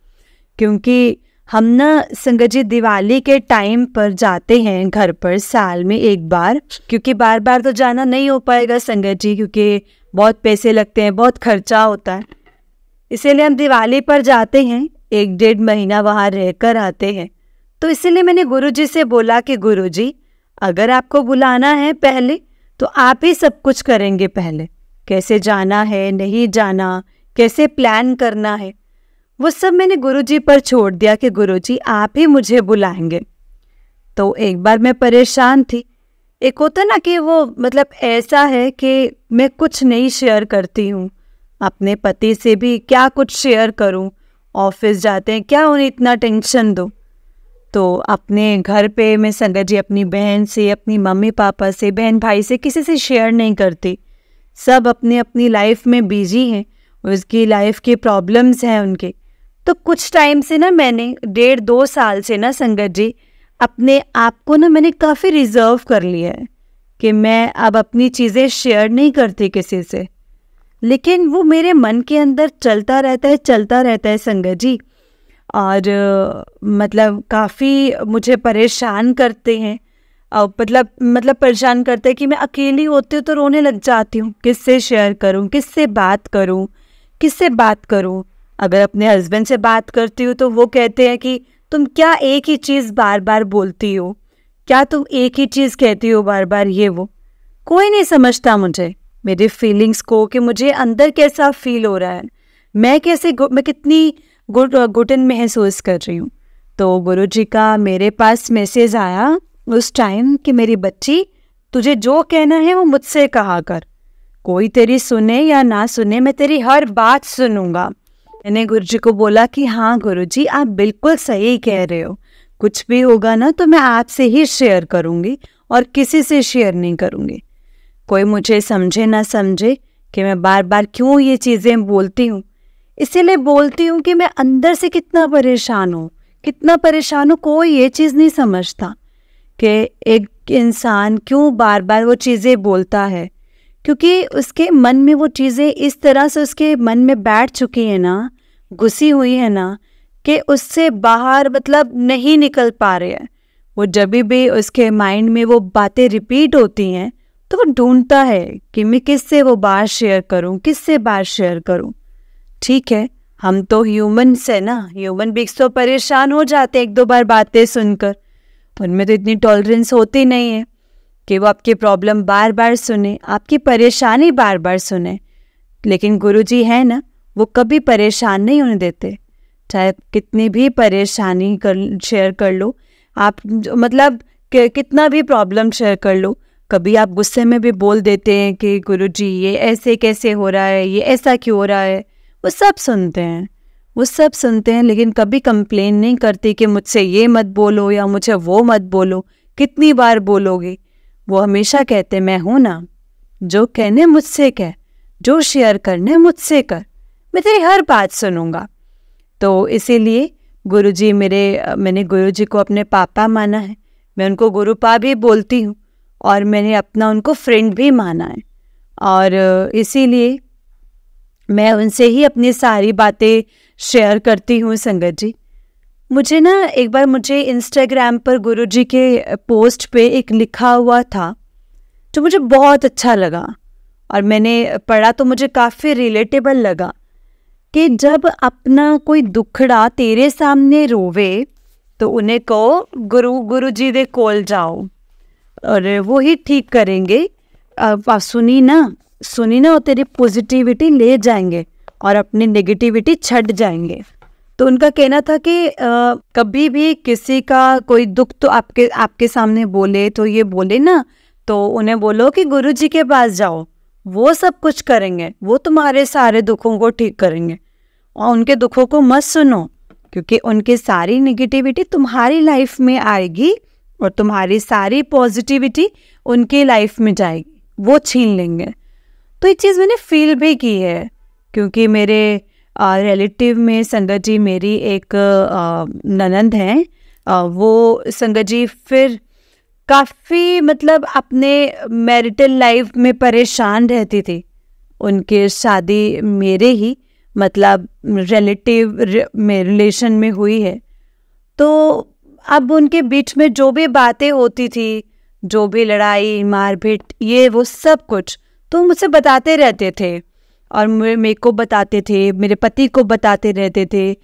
क्योंकि हम ना संगत जी दिवाली के टाइम पर जाते हैं घर पर साल में एक बार, क्योंकि बार बार तो जाना नहीं हो पाएगा संगत जी, क्योंकि बहुत पैसे लगते हैं, बहुत खर्चा होता है। इसीलिए हम दिवाली पर जाते हैं, 1-1.5 महीना वहाँ रहकर आते हैं। तो इसीलिए मैंने गुरुजी से बोला कि गुरुजी अगर आपको बुलाना है पहले तो आप ही सब कुछ करेंगे, पहले कैसे जाना है, नहीं जाना, कैसे प्लान करना है, वो सब मैंने गुरुजी पर छोड़ दिया कि गुरुजी आप ही मुझे बुलाएंगे। तो एक बार मैं परेशान थी। एक होता ना कि वो मतलब ऐसा है कि मैं कुछ नहीं शेयर करती हूँ अपने पति से भी, क्या कुछ शेयर करूँ, ऑफिस जाते हैं क्या उन्हें इतना टेंशन दो। तो अपने घर पे मैं संगत जी अपनी बहन से, अपनी मम्मी पापा से, बहन भाई से, किसी से शेयर नहीं करती। सब अपनी अपनी लाइफ में बिजी हैं, उसकी लाइफ की प्रॉब्लम्स हैं उनके। तो कुछ टाइम से ना मैंने 1.5-2 साल से ना संगत जी अपने आप को ना मैंने काफ़ी रिजर्व कर लिया है कि मैं अब अपनी चीज़ें शेयर नहीं करती किसी से। लेकिन वो मेरे मन के अंदर चलता रहता है संगत जी। और मतलब काफ़ी मुझे परेशान करते हैं। मतलब परेशान करते हैं कि मैं अकेली होती हूँ तो रोने लग जाती हूँ, किससे शेयर करूँ, किससे बात करूँ। अगर अपने हस्बैंड से बात करती हूँ तो वो कहते हैं कि तुम क्या एक ही चीज़ बार बार बोलती हो, क्या तुम एक ही चीज़ कहती हो बार बार, ये वो। कोई नहीं समझता मुझे, मेरे फीलिंग्स को, कि मुझे अंदर कैसा फील हो रहा है, मैं कितनी घुटन महसूस कर रही हूँ। तो गुरुजी का मेरे पास मैसेज आया उस टाइम कि मेरी बच्ची, तुझे जो कहना है वो मुझसे कहा कर, कोई तेरी सुने या ना सुने, मैं तेरी हर बात सुनूंगा। मैंने गुरुजी को बोला कि हाँ गुरुजी आप बिल्कुल सही कह रहे हो, कुछ भी होगा ना तो मैं आपसे ही शेयर करूँगी और किसी से शेयर नहीं करूँगी। कोई मुझे समझे ना समझे कि मैं बार बार क्यों ये चीज़ें बोलती हूँ, इसीलिए बोलती हूँ कि मैं अंदर से कितना परेशान हूँ, कोई ये चीज़ नहीं समझता कि एक इंसान क्यों बार बार वो चीज़ें बोलता है। क्योंकि उसके मन में वो चीज़ें इस तरह से उसके मन में बैठ चुकी है ना, घुसी हुई है ना, कि उससे बाहर मतलब नहीं निकल पा रहे हैं। वो जब भी उसके माइंड में वो बातें रिपीट होती हैं तो वो ढूंढता है कि मैं किससे वो बात शेयर करूं। ठीक है, हम तो ह्यूमन्स है ना, ह्यूमन बीइंग्स तो परेशान हो जाते हैं 1-2 बार बातें सुनकर। उनमें तो इतनी टॉलरेंस होती नहीं है कि वो आपकी प्रॉब्लम बार बार सुने, आपकी परेशानी बार बार सुने। लेकिन गुरुजी है ना, वो कभी परेशान नहीं होने देते, चाहे कितनी भी परेशानी शेयर कर लो आप, मतलब कितना भी प्रॉब्लम शेयर कर लो। कभी आप गुस्से में भी बोल देते हैं कि गुरुजी ये ऐसे कैसे हो रहा है, ये ऐसा क्यों हो रहा है। वो सब सुनते हैं, लेकिन कभी कंप्लेन नहीं करती कि मुझसे ये मत बोलो या मुझे वो मत बोलो, कितनी बार बोलोगे। वो हमेशा कहते मैं हूँ ना, जो कहने मुझसे कह, जो शेयर करने मुझसे कर, मैं तेरी हर बात सुनूंगा। तो इसीलिए मैंने गुरुजी को अपने पापा माना है, मैं उनको गुरुपा भी बोलती हूँ और मैंने अपना उनको फ्रेंड भी माना है। और इसीलिए मैं उनसे ही अपनी सारी बातें शेयर करती हूँ संगत जी। मुझे ना एक बार मुझे इंस्टाग्राम पर गुरुजी के पोस्ट पे एक लिखा हुआ था जो मुझे बहुत अच्छा लगा और मैंने पढ़ा तो मुझे काफ़ी रिलेटेबल लगा कि जब अपना कोई दुखड़ा तेरे सामने रोवे तो उन्हें कहो गुरुजी दे कोल जाओ और वो ही ठीक करेंगे। सुनी ना वो तेरी पॉजिटिविटी ले जाएंगे और अपनी नेगेटिविटी छट जाएंगे। तो उनका कहना था कि कभी भी किसी का कोई दुख तो आपके सामने बोले तो ये बोले ना, तो उन्हें बोलो कि गुरुजी के पास जाओ, वो सब कुछ करेंगे, वो तुम्हारे सारे दुखों को ठीक करेंगे। और उनके दुखों को मत सुनो क्योंकि उनकी सारी नेगेटिविटी तुम्हारी लाइफ में आएगी और तुम्हारी सारी पॉजिटिविटी उनकी लाइफ में जाएगी, वो छीन लेंगे। तो ये चीज़ मैंने फील भी की है क्योंकि मेरे रिलेटिव में संगत जी मेरी एक ननंद हैं, वो संगत जी फिर काफ़ी मतलब अपने मैरिटल लाइफ में परेशान रहती थी। उनकी शादी मेरे ही मतलब रिलेशन में हुई है। तो अब उनके बीच में जो भी बातें होती थी, जो भी लड़ाई मारपीट ये वो सब कुछ, तो मुझसे बताते रहते थे और मेरे को बताते थे, मेरे पति को बताते रहते थे।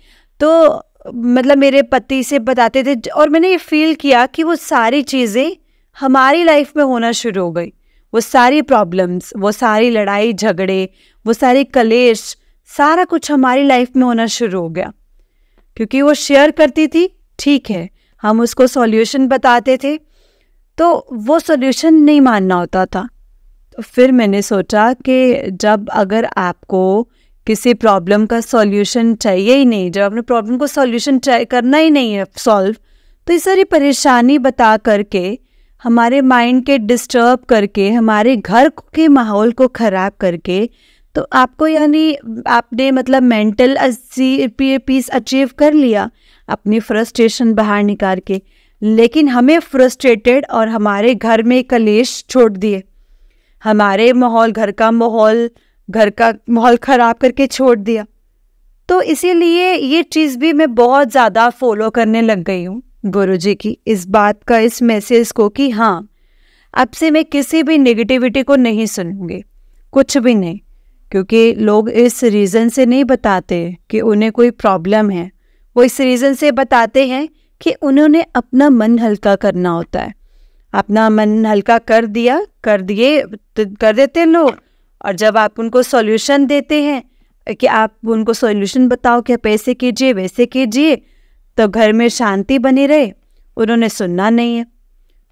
तो मतलब मेरे पति से बताते थे और मैंने ये फील किया कि वो सारी चीज़ें हमारी लाइफ में होना शुरू हो गई। वो सारी प्रॉब्लम्स, वो सारी लड़ाई झगड़े, वो सारी कलेश, सारा कुछ हमारी लाइफ में होना शुरू हो गया क्योंकि वो शेयर करती थी। ठीक है, हम उसको सॉल्यूशन बताते थे तो वो सॉल्यूशन नहीं मानना होता था। तो फिर मैंने सोचा कि जब अगर आपको किसी प्रॉब्लम का सॉल्यूशन चाहिए ही नहीं, जब अपने प्रॉब्लम को सॉल्यूशन करना ही नहीं है सॉल्व, तो ये सारी परेशानी बता करके, हमारे माइंड के डिस्टर्ब करके, हमारे घर के माहौल को ख़राब करके, तो आपको यानी आपने मतलब मेंटल पीस अचीव कर लिया अपनी फ्रस्ट्रेशन बाहर निकाल के, लेकिन हमें फ्रस्ट्रेटेड और हमारे घर में कलेश छोड़ दिए, हमारे माहौल घर का माहौल ख़राब करके छोड़ दिया। तो इसीलिए ये चीज़ भी मैं बहुत ज़्यादा फॉलो करने लग गई हूँ गुरुजी की इस बात का, इस मैसेज को कि हाँ, अब से मैं किसी भी नेगेटिविटी को नहीं सुनूंगी, कुछ भी नहीं। क्योंकि लोग इस रीज़न से नहीं बताते कि उन्हें कोई प्रॉब्लम है, वो इस रीज़न से बताते हैं कि उन्होंने अपना मन हल्का करना होता है। अपना मन हल्का कर देते हैं लोग, और जब आप उनको सॉल्यूशन देते हैं कि आप उनको सॉल्यूशन बताओ कि आप ऐसे कीजिए वैसे कीजिए तो घर में शांति बनी रहे, उन्होंने सुनना नहीं है।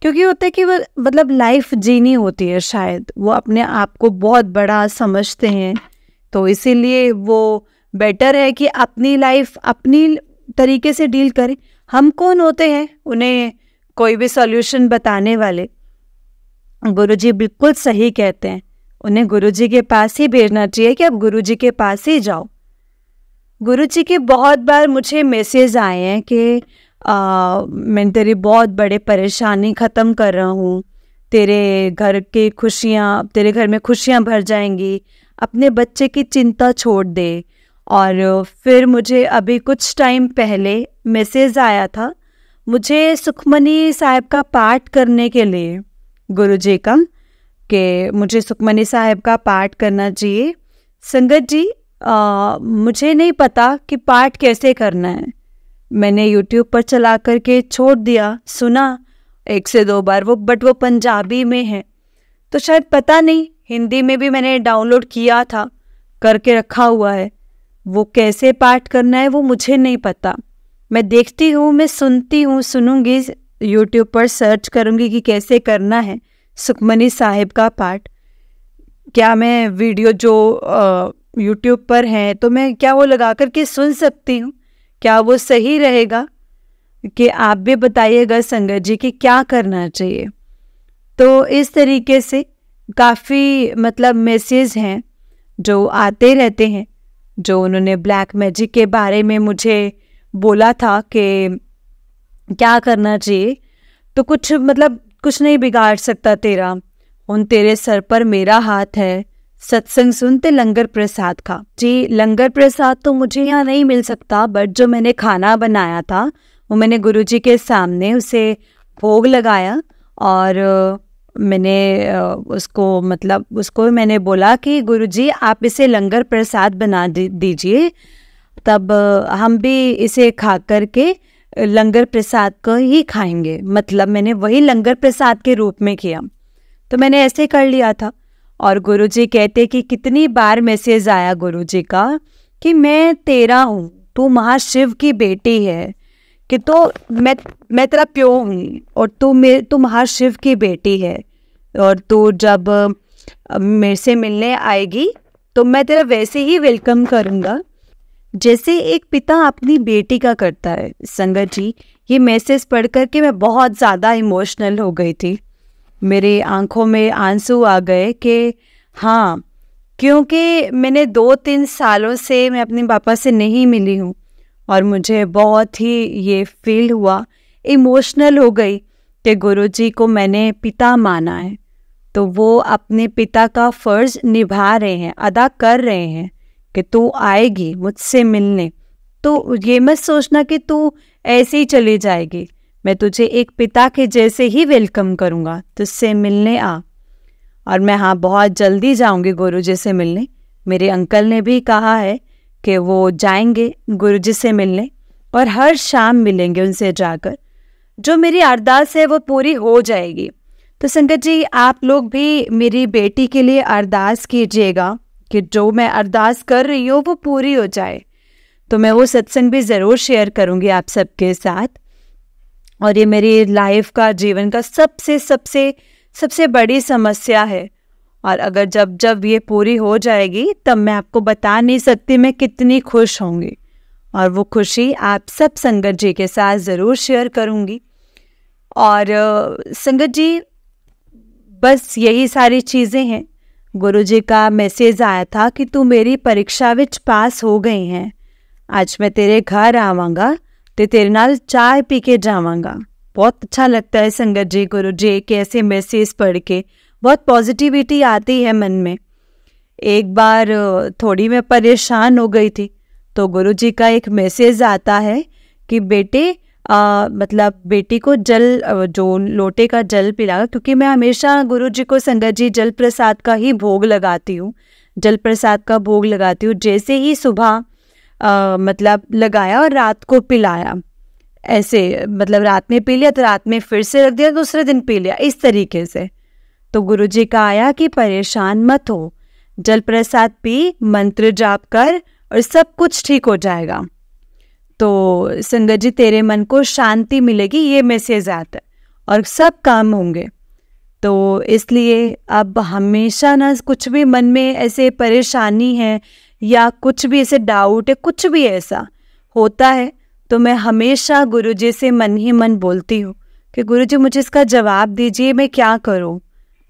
क्योंकि होता है कि वो मतलब लाइफ जीनी होती है, शायद वो अपने आप को बहुत बड़ा समझते हैं, तो इसीलिए वो बेटर है कि अपनी लाइफ अपनी तरीके से डील करें। हम कौन होते हैं उन्हें कोई भी सॉल्यूशन बताने वाले। गुरुजी बिल्कुल सही कहते हैं, उन्हें गुरुजी के पास ही भेजना चाहिए कि आप गुरुजी के पास ही जाओ। गुरुजी के बहुत बार मुझे मैसेज आए हैं कि मैं तेरी बहुत बड़े परेशानी ख़त्म कर रहा हूँ, तेरे घर में खुशियाँ भर जाएंगी, अपने बच्चे की चिंता छोड़ दे। और फिर मुझे अभी कुछ टाइम पहले मैसेज आया था, मुझे सुखमनी साहिब का पाठ करने के लिए गुरुजी का, कि मुझे सुखमनी साहिब का पाठ करना चाहिए। संगत जी, मुझे नहीं पता कि पाठ कैसे करना है। मैंने YouTube पर चला करके छोड़ दिया, सुना 1 से 2 बार बट वो पंजाबी में है, तो शायद पता नहीं, हिंदी में भी मैंने डाउनलोड किया था, करके रखा हुआ है, वो कैसे पाठ करना है वो मुझे नहीं पता। मैं देखती हूँ, मैं सुनती हूँ, सुनूंगी, YouTube पर सर्च करूँगी कि कैसे करना है सुखमनी साहिब का पाठ। क्या मैं वीडियो जो YouTube पर है तो मैं क्या वो लगा करके सुन सकती हूँ? क्या वो सही रहेगा? कि आप भी बताइएगा संगत जी कि क्या करना चाहिए। तो इस तरीके से काफ़ी मतलब मैसेज हैं जो आते रहते हैं, जो उन्होंने ब्लैक मैजिक के बारे में मुझे बोला था कि क्या करना चाहिए। तो कुछ नहीं बिगाड़ सकता तेरा, उन तेरे सर पर मेरा हाथ है, सत्संग सुनते लंगर प्रसाद खा। जी, लंगर प्रसाद तो मुझे यहाँ नहीं मिल सकता, बट जो मैंने खाना बनाया था वो मैंने गुरुजी के सामने उसे भोग लगाया और मैंने उसको मैंने बोला कि गुरुजी आप इसे लंगर प्रसाद बना दीजिए, तब हम भी इसे खा करके लंगर प्रसाद को ही खाएंगे। मतलब मैंने वही लंगर प्रसाद के रूप में किया। तो मैंने ऐसे कर लिया था। और गुरुजी कहते कि कितनी बार मैसेज आया गुरुजी का कि मैं तेरा हूँ, तू महाशिव की बेटी है, कि तो मैं तेरा प्यो हूँ और तू महाशिव की बेटी है, और तू जब मेरे से मिलने आएगी तो मैं तेरा वैसे ही वेलकम करूँगा जैसे एक पिता अपनी बेटी का करता है। संगत जी, ये मैसेज पढ़ कर के मैं बहुत ज़्यादा इमोशनल हो गई थी। मेरे आंखों में आंसू आ गए कि हाँ, क्योंकि मैंने 2-3 सालों से मैं अपने पापा से नहीं मिली हूँ और मुझे बहुत ही ये फील हुआ, इमोशनल हो गई कि गुरुजी को मैंने पिता माना है, तो वो अपने पिता का फ़र्ज़ निभा रहे हैं, अदा कर रहे हैं कि तू आएगी मुझसे मिलने, तो ये मत सोचना कि तू ऐसे ही चली जाएगी, मैं तुझे एक पिता के जैसे ही वेलकम करूँगा, तुझसे मिलने आ। और मैं हाँ बहुत जल्दी जाऊँगी गुरुजी से मिलने। मेरे अंकल ने भी कहा है कि वो जाएंगे गुरुजी से मिलने और हर शाम मिलेंगे उनसे जाकर। जो मेरी अरदास है वो पूरी हो जाएगी। तो संगत जी, आप लोग भी मेरी बेटी के लिए अरदास कीजिएगा कि जो मैं अरदास कर रही हूँ वो पूरी हो जाए। तो मैं वो सत्संग भी ज़रूर शेयर करूँगी आप सबके साथ। और ये मेरी लाइफ का, जीवन का सबसे बड़ी समस्या है। और अगर जब ये पूरी हो जाएगी तब मैं आपको बता नहीं सकती मैं कितनी खुश होंगी, और वो खुशी आप सब संगत जी के साथ ज़रूर शेयर करूँगी। और संगत जी, बस यही सारी चीज़ें हैं। गुरुजी का मैसेज आया था कि तू मेरी परीक्षा विच पास हो गई हैं, आज मैं तेरे घर आवांगा ते तेरे नाल चाय पी के जावांगा। बहुत अच्छा लगता है संगत जी, गुरुजी के ऐसे मैसेज पढ़ के बहुत पॉजिटिविटी आती है मन में। एक बार थोड़ी मैं परेशान हो गई थी, तो गुरुजी का एक मैसेज आता है कि बेटे मतलब बेटी को जल, जो लोटे का जल पिलाओ, क्योंकि मैं हमेशा गुरुजी को संगत जी जल प्रसाद का ही भोग लगाती हूँ, जल प्रसाद का भोग लगाती हूँ। जैसे ही सुबह मतलब लगाया और रात को पिलाया, ऐसे मतलब रात में पी लिया तो रात में फिर से रख दिया, दूसरे दिन पी लिया, इस तरीके से। तो गुरुजी का आया कि परेशान मत हो, जल प्रसाद पी, मंत्र जाप कर और सब कुछ ठीक हो जाएगा। तो संगत जी, तेरे मन को शांति मिलेगी, ये मैसेज आता है, और सब काम होंगे। तो इसलिए अब हमेशा ना कुछ भी मन में ऐसे परेशानी है या कुछ भी ऐसे डाउट है, कुछ भी ऐसा होता है, तो मैं हमेशा गुरुजी से मन ही मन बोलती हूँ कि गुरुजी मुझे इसका जवाब दीजिए, मैं क्या करूँ,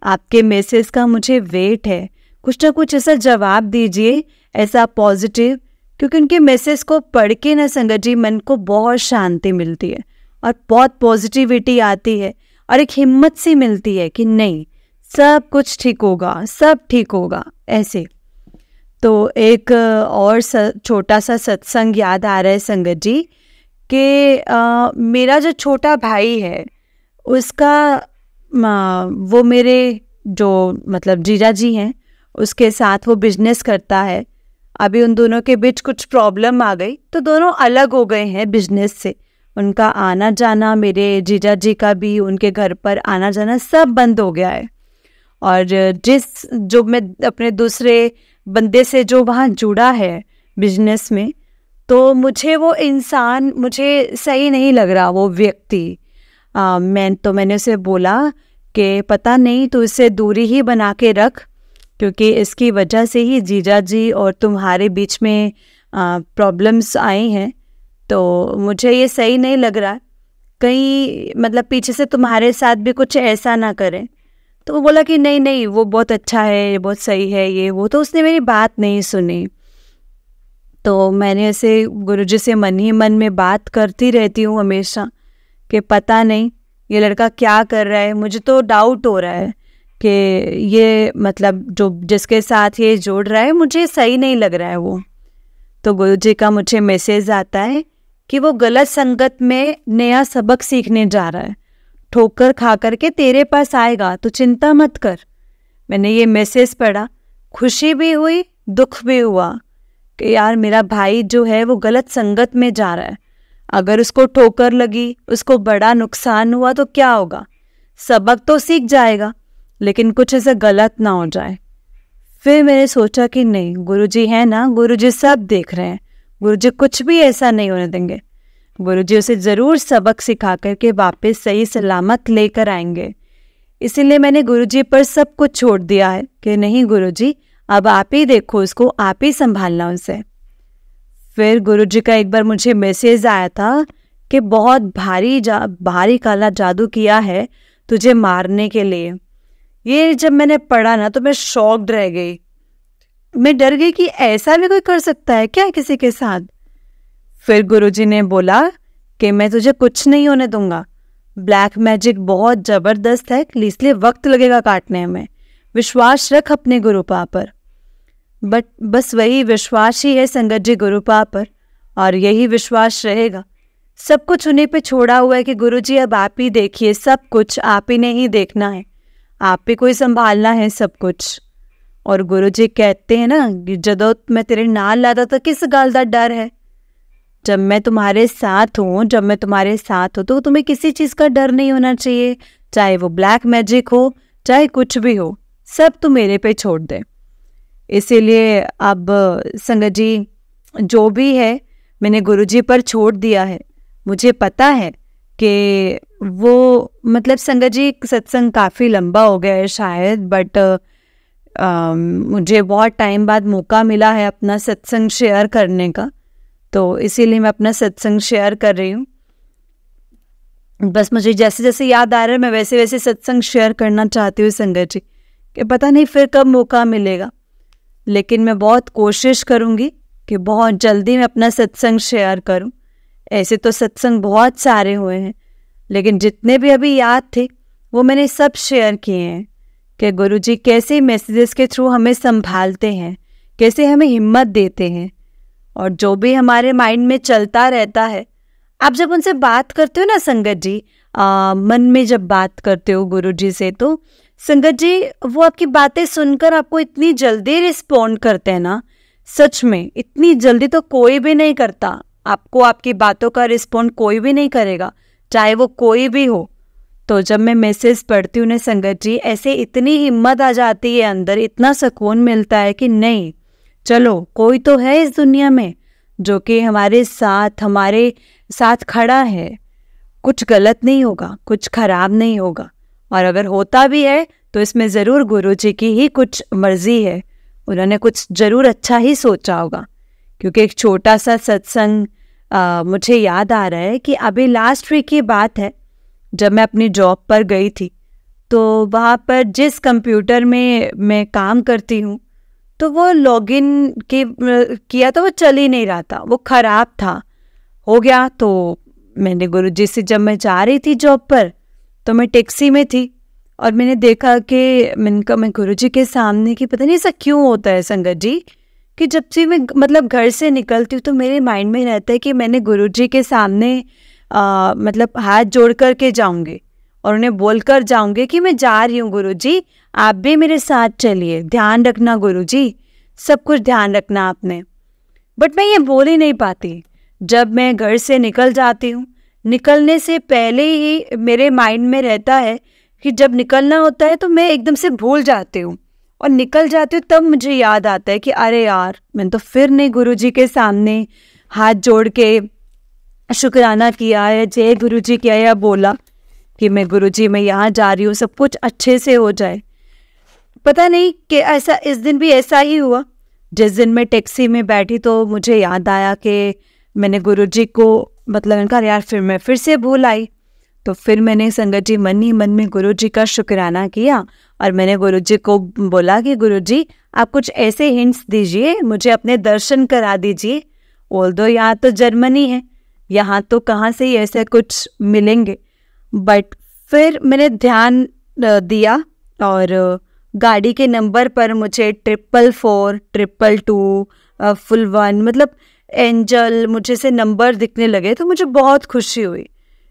आपके मैसेज का मुझे वेट है, कुछ ना कुछ ऐसा जवाब दीजिए, ऐसा पॉजिटिव। क्योंकि उनके मैसेज को पढ़ के ना संगत जी मन को बहुत शांति मिलती है और बहुत पॉजिटिविटी आती है और एक हिम्मत सी मिलती है कि नहीं, सब कुछ ठीक होगा, सब ठीक होगा, ऐसे। तो एक और छोटा सा सत्संग याद आ रहा है संगत जी कि मेरा जो छोटा भाई है उसका वो मेरे जो मतलब जीजा जी हैं उसके साथ वो बिजनेस करता है। अभी उन दोनों के बीच कुछ प्रॉब्लम आ गई तो दोनों अलग हो गए हैं बिजनेस से। उनका आना जाना, मेरे जीजा जी का भी उनके घर पर आना जाना सब बंद हो गया है। और जो मैं अपने दूसरे बंदे से जो वहाँ जुड़ा है बिजनेस में, तो मुझे वो इंसान मुझे सही नहीं लग रहा, वो व्यक्ति। मैंने उसे बोला कि पता नहीं, तो इससे दूरी ही बना के रख, क्योंकि इसकी वजह से ही जीजा जी और तुम्हारे बीच में प्रॉब्लम्स आई हैं। तो मुझे ये सही नहीं लग रहा, कहीं मतलब पीछे से तुम्हारे साथ भी कुछ ऐसा ना करें। तो वो बोला कि नहीं नहीं, वो बहुत अच्छा है, ये बहुत सही है, ये वो। तो उसने मेरी बात नहीं सुनी। तो मैंने ऐसे गुरुजी से मन ही मन में बात करती रहती हूँ हमेशा कि पता नहीं ये लड़का क्या कर रहा है। मुझे तो डाउट हो रहा है कि ये मतलब जो जिसके साथ ये जोड़ रहा है मुझे सही नहीं लग रहा है वो। तो गुरुजी का मुझे मैसेज आता है कि वो गलत संगत में नया सबक सीखने जा रहा है, ठोकर खा करके तेरे पास आएगा, तो चिंता मत कर। मैंने ये मैसेज पढ़ा, खुशी भी हुई, दुख भी हुआ कि यार मेरा भाई जो है वो गलत संगत में जा रहा है। अगर उसको ठोकर लगी, उसको बड़ा नुकसान हुआ तो क्या होगा? सबक तो सीख जाएगा, लेकिन कुछ ऐसा गलत ना हो जाए। फिर मैंने सोचा कि नहीं, गुरुजी है ना, गुरुजी सब देख रहे हैं, गुरुजी कुछ भी ऐसा नहीं होने देंगे। गुरुजी उसे ज़रूर सबक सिखा करके वापस सही सलामत लेकर आएंगे। इसीलिए मैंने गुरुजी पर सब कुछ छोड़ दिया है कि नहीं गुरुजी, अब आप ही देखो उसको, आप ही संभालना उसे। फिर गुरुजी का एक बार मुझे मैसेज आया था कि बहुत भारी काला जादू किया है तुझे मारने के लिए। ये जब मैंने पढ़ा ना तो मैं शॉक्ड रह गई। मैं डर गई कि ऐसा भी कोई कर सकता है क्या किसी के साथ। फिर गुरुजी ने बोला कि मैं तुझे कुछ नहीं होने दूंगा, ब्लैक मैजिक बहुत ज़बरदस्त है, इसलिए वक्त लगेगा काटने में, विश्वास रख अपने गुरुपा पर। बट बस वही विश्वास ही है संगत जी गुरुपा पर, और यही विश्वास रहेगा। सब कुछ उन्हीं पे छोड़ा हुआ है कि गुरुजी अब आप ही देखिए, सब कुछ आप ही ने ही देखना है, आप ही को ही संभालना है सब कुछ। और गुरुजी कहते हैं ना कि जदों मैं तेरे नाल लादा तो किस गल दा डर है। जब मैं तुम्हारे साथ हूँ, तो तुम्हें किसी चीज़ का डर नहीं होना चाहिए, चाहे वो ब्लैक मैजिक हो, चाहे कुछ भी हो, सब तू मेरे पे छोड़ दे। इसीलिए अब संगत जी जो भी है मैंने गुरुजी पर छोड़ दिया है। मुझे पता है कि वो मतलब संगत जी सत्संग काफ़ी लंबा हो गया है शायद, बट मुझे बहुत टाइम बाद मौका मिला है अपना सत्संग शेयर करने का, तो इसीलिए मैं अपना सत्संग शेयर कर रही हूँ। बस मुझे जैसे जैसे याद आ रहा है मैं वैसे वैसे सत्संग शेयर करना चाहती हूँ संगत जी, कि पता नहीं फिर कब मौका मिलेगा, लेकिन मैं बहुत कोशिश करूँगी कि बहुत जल्दी मैं अपना सत्संग शेयर करूँ। ऐसे तो सत्संग बहुत सारे हुए हैं, लेकिन जितने भी अभी याद थे वो मैंने सब शेयर किए हैं कि गुरुजी कैसे मैसेजेस के थ्रू हमें संभालते हैं, कैसे हमें हिम्मत देते हैं। और जो भी हमारे माइंड में चलता रहता है, आप जब उनसे बात करते हो ना संगत जी, मन में जब बात करते हो गुरुजी से, तो संगत जी वो आपकी बातें सुनकर आपको इतनी जल्दी रिस्पॉन्ड करते हैं ना, सच में इतनी जल्दी तो कोई भी नहीं करता। आपको आपकी बातों का रिस्पॉन्ड कोई भी नहीं करेगा, चाहे वो कोई भी हो। तो जब मैं मैसेज पढ़ती हूँ ना संगत जी, ऐसे इतनी हिम्मत आ जाती है अंदर, इतना सुकून मिलता है कि नहीं चलो कोई तो है इस दुनिया में जो कि हमारे साथ खड़ा है, कुछ गलत नहीं होगा, कुछ खराब नहीं होगा। और अगर होता भी है तो इसमें ज़रूर गुरुजी की ही कुछ मर्जी है, उन्होंने कुछ ज़रूर अच्छा ही सोचा होगा। क्योंकि एक छोटा सा सत्संग मुझे याद आ रहा है कि अभी लास्ट वीक की बात है, जब मैं अपनी जॉब पर गई थी, तो वहाँ पर जिस कंप्यूटर में मैं काम करती हूँ, तो वो लॉगिन किया तो वो चल ही नहीं रहा था, वो ख़राब था, हो गया। तो मैंने गुरुजी से, जब मैं जा रही थी जॉब पर, तो मैं टैक्सी में थी और मैंने देखा कि मैं गुरुजी के सामने, कि पता नहीं ऐसा क्यों होता है संगत जी, कि जब से मैं मतलब घर से निकलती हूँ तो मेरे माइंड में रहता है कि मैंने गुरुजी के सामने मतलब हाथ जोड़ कर के जाऊँगी और उन्हें बोल कर जाऊँगी कि मैं जा रही हूँ गुरुजी, आप भी मेरे साथ चलिए, ध्यान रखना गुरुजी, सब कुछ ध्यान रखना आपने। बट मैं ये बोल ही नहीं पाती। जब मैं घर से निकल जाती हूँ, निकलने से पहले ही मेरे माइंड में रहता है कि जब निकलना होता है तो मैं एकदम से भूल जाती हूँ, और निकल जाती हूँ तब मुझे याद आता है कि अरे यार, मैंने तो फिर नहीं गुरुजी के सामने हाथ जोड़ के शुक्राना किया है, जय गुरुजी किया, या बोला कि मैं गुरुजी मैं यहाँ जा रही हूँ, सब कुछ अच्छे से हो जाए। पता नहीं कि ऐसा इस दिन भी ऐसा ही हुआ। जिस दिन मैं टैक्सी में बैठी तो मुझे याद आया कि मैंने गुरुजी को मतलब इनका यार फिर से भूल आई। तो फिर मैंने संगत जी मन ही मन में गुरुजी का शुक्राना किया और मैंने गुरुजी को बोला कि गुरुजी आप कुछ ऐसे हिंट्स दीजिए, मुझे अपने दर्शन करा दीजिए। ऑल्दो यहाँ तो जर्मनी है, यहाँ तो कहाँ से ही ऐसे कुछ मिलेंगे। बट फिर मैंने ध्यान दिया और गाड़ी के नंबर पर मुझे 444, 222, 111 मतलब एंजल मुझे से नंबर दिखने लगे, तो मुझे बहुत खुशी हुई।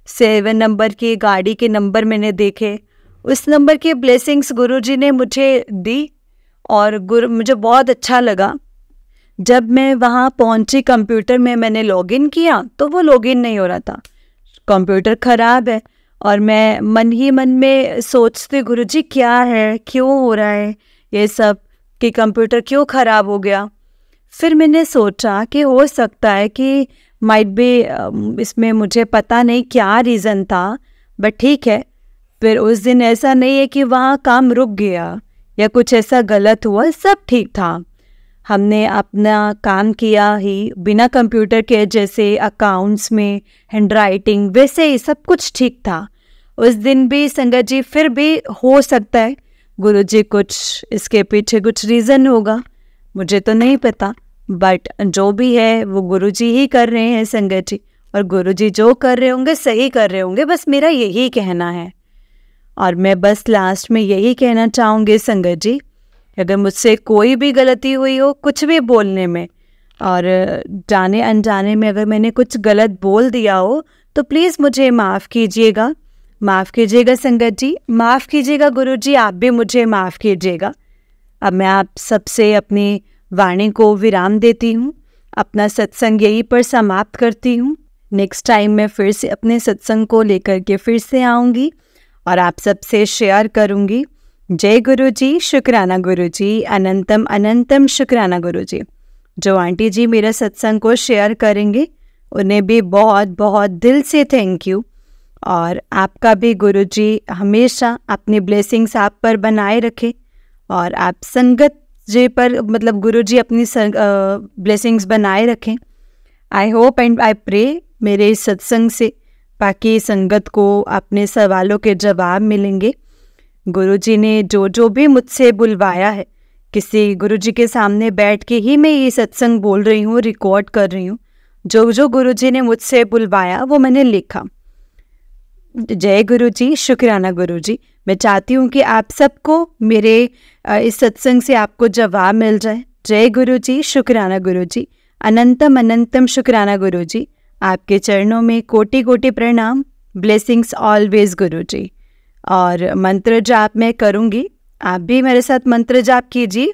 7 नंबर की गाड़ी के नंबर मैंने देखे, उस नंबर की ब्लेसिंग्स गुरुजी ने मुझे दी और मुझे बहुत अच्छा लगा। जब मैं वहाँ पहुँची कंप्यूटर में मैंने लॉगिन किया तो वो लॉगिन नहीं हो रहा था, कंप्यूटर ख़राब है। और मैं मन ही मन में सोचती गुरुजी क्या है, क्यों हो रहा है ये सब, कि कंप्यूटर क्यों ख़राब हो गया। फिर मैंने सोचा कि हो सकता है कि माइट बी इसमें मुझे पता नहीं क्या रीज़न था, बट ठीक है। फिर उस दिन ऐसा नहीं है कि वहाँ काम रुक गया या कुछ ऐसा गलत हुआ, सब ठीक था। हमने अपना काम किया ही बिना कंप्यूटर के, जैसे अकाउंट्स में हैंडराइटिंग वैसे ही सब कुछ ठीक था उस दिन भी संगत जी। फिर भी हो सकता है गुरुजी कुछ इसके पीछे कुछ रीज़न होगा, मुझे तो नहीं पता, बट जो भी है वो गुरुजी ही कर रहे हैं संगत जी। और गुरुजी जो कर रहे होंगे सही कर रहे होंगे, बस मेरा यही कहना है। और मैं बस लास्ट में यही कहना चाहूँगी संगत जी, अगर मुझसे कोई भी गलती हुई हो कुछ भी बोलने में और जाने अनजाने में अगर मैंने कुछ गलत बोल दिया हो तो प्लीज़ मुझे माफ़ कीजिएगा, माफ़ कीजिएगा संगत जी, माफ़ कीजिएगा गुरुजी, आप भी मुझे माफ़ कीजिएगा। अब मैं आप सबसे अपनी वाणी को विराम देती हूँ, अपना सत्संग यहीं पर समाप्त करती हूँ। नेक्स्ट टाइम मैं फिर से अपने सत्संग को लेकर के फिर से आऊँगी और आप सबसे शेयर करूँगी। जय गुरुजी, शुक्राना गुरुजी, अनंतम अनंतम शुक्राना गुरुजी। जो आंटी जी मेरा सत्संग को शेयर करेंगे उन्हें भी बहुत बहुत दिल से थैंक यू। और आपका भी गुरुजी हमेशा अपनी ब्लेसिंग्स आप पर बनाए रखे और आप संगत जी पर मतलब गुरुजी अपनी ब्लेसिंग्स बनाए रखें। I hope and I pray मेरे इस सत्संग से बाकी संगत को अपने सवालों के जवाब मिलेंगे। गुरुजी ने जो भी मुझसे बुलवाया है, किसी गुरुजी के सामने बैठ के ही मैं ये सत्संग बोल रही हूँ, रिकॉर्ड कर रही हूँ। जो गुरुजी ने मुझसे बुलवाया वो मैंने लिखा। जय गुरुजी, शुक्राना गुरुजी। मैं चाहती हूँ कि आप सबको मेरे इस सत्संग से आपको जवाब मिल जाए। जय गुरुजी, शुक्राना गुरुजी, अनंतम अनंतम शुक्राना गुरुजी। आपके चरणों में कोटि कोटि प्रणाम, ब्लेसिंग्स ऑलवेज गुरुजी। और मंत्र जाप मैं करूँगी, आप भी मेरे साथ मंत्र जाप कीजिए।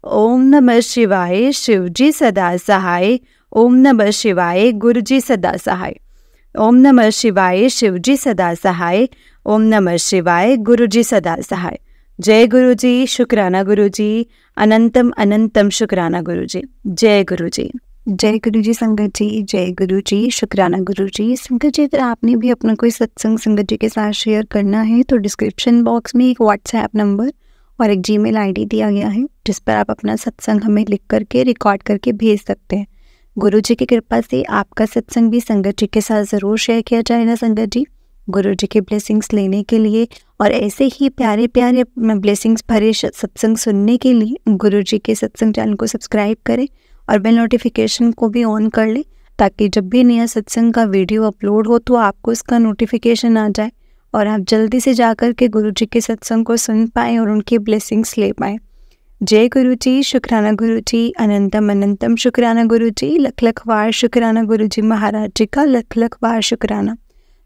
ओम नमः शिवाय, शिवजी सदा सहाय। ओम नमः शिवाय, गुरुजी सदा सहाय। ओम नमः शिवाय, शिवजी सदा सहाय। ओम नमः शिवाय, गुरुजी सदा सहाय। जय गुरुजी, शुक्राना गुरुजी, अनंतम अनंतम शुक्राना गुरुजी। जय गुरुजी। जय गुरुजी संगत जी, जय गुरुजी, शुक्राना गुरुजी। संगत जी, अगर आपने भी अपना कोई सत्संग संगत जी के साथ शेयर करना है तो डिस्क्रिप्शन बॉक्स में एक व्हाट्सएप नंबर और एक जीमेल आईडी दिया गया है जिस पर आप अपना सत्संग हमें लिख करके रिकॉर्ड करके भेज सकते हैं। गुरुजी की कृपा से आपका सत्संग भी संगत जी के साथ ज़रूर शेयर किया जाएगा संगत जी। गुरुजी के ब्लेसिंग्स लेने के लिए और ऐसे ही प्यारे प्यारे ब्लेसिंग्स भरे सत्संग सुनने के लिए गुरुजी के सत्संग चैनल को सब्सक्राइब करें और बेल नोटिफिकेशन को भी ऑन कर लें ताकि जब भी नया सत्संग का वीडियो अपलोड हो तो आपको इसका नोटिफिकेशन आ जाए और आप जल्दी से जाकर के गुरुजी के सत्संग को सुन पाएँ और उनकी ब्लेसिंग्स ले पाएँ। जय गुरुजी, शुक्राना गुरुजी, अनंतम अनंतम शुक्राना गुरुजी, लख लख बार शुक्राना गुरुजी महाराज जी का, लख लख बार शुक्राना।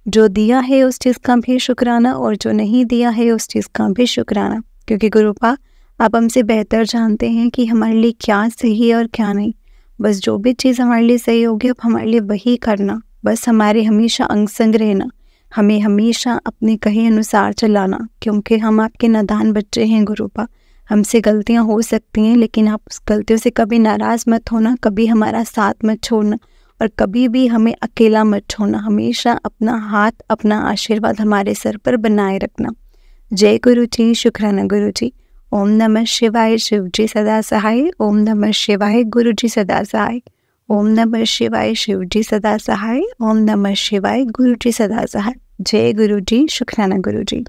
जो दिया है उस चीज़ का भी शुक्राना और जो नहीं दिया है उस चीज़ का भी शुक्राना, क्योंकि गुरुपा आप हमसे बेहतर जानते हैं कि हमारे लिए क्या सही है और क्या नहीं। बस जो भी चीज़ हमारे लिए सही होगी अब हमारे लिए वही करना, बस हमारे हमेशा अंग संग रहना, हमें हमेशा अपने कहे अनुसार चलाना, क्योंकि हम आपके नादान बच्चे हैं गुरुपा। हमसे गलतियां हो सकती हैं लेकिन आप उस गलतियों से कभी नाराज़ मत होना, कभी हमारा साथ मत छोड़ना और कभी भी हमें अकेला मत छोड़ना। हमेशा अपना हाथ, अपना आशीर्वाद हमारे सर पर बनाए रखना। जय गुरुजी, शुक्राना गुरुजी। ओम नमः शिवाय, शिवजी सदा सहाय। ओम नमः शिवाय, गुरुजी सदा सहाय। ओम नमः शिवाय, शिवजी सदा सहाय। ओम नमः शिवाय, गुरुजी सदा सहाय। जय गुरुजी, शुक्राना गुरुजी।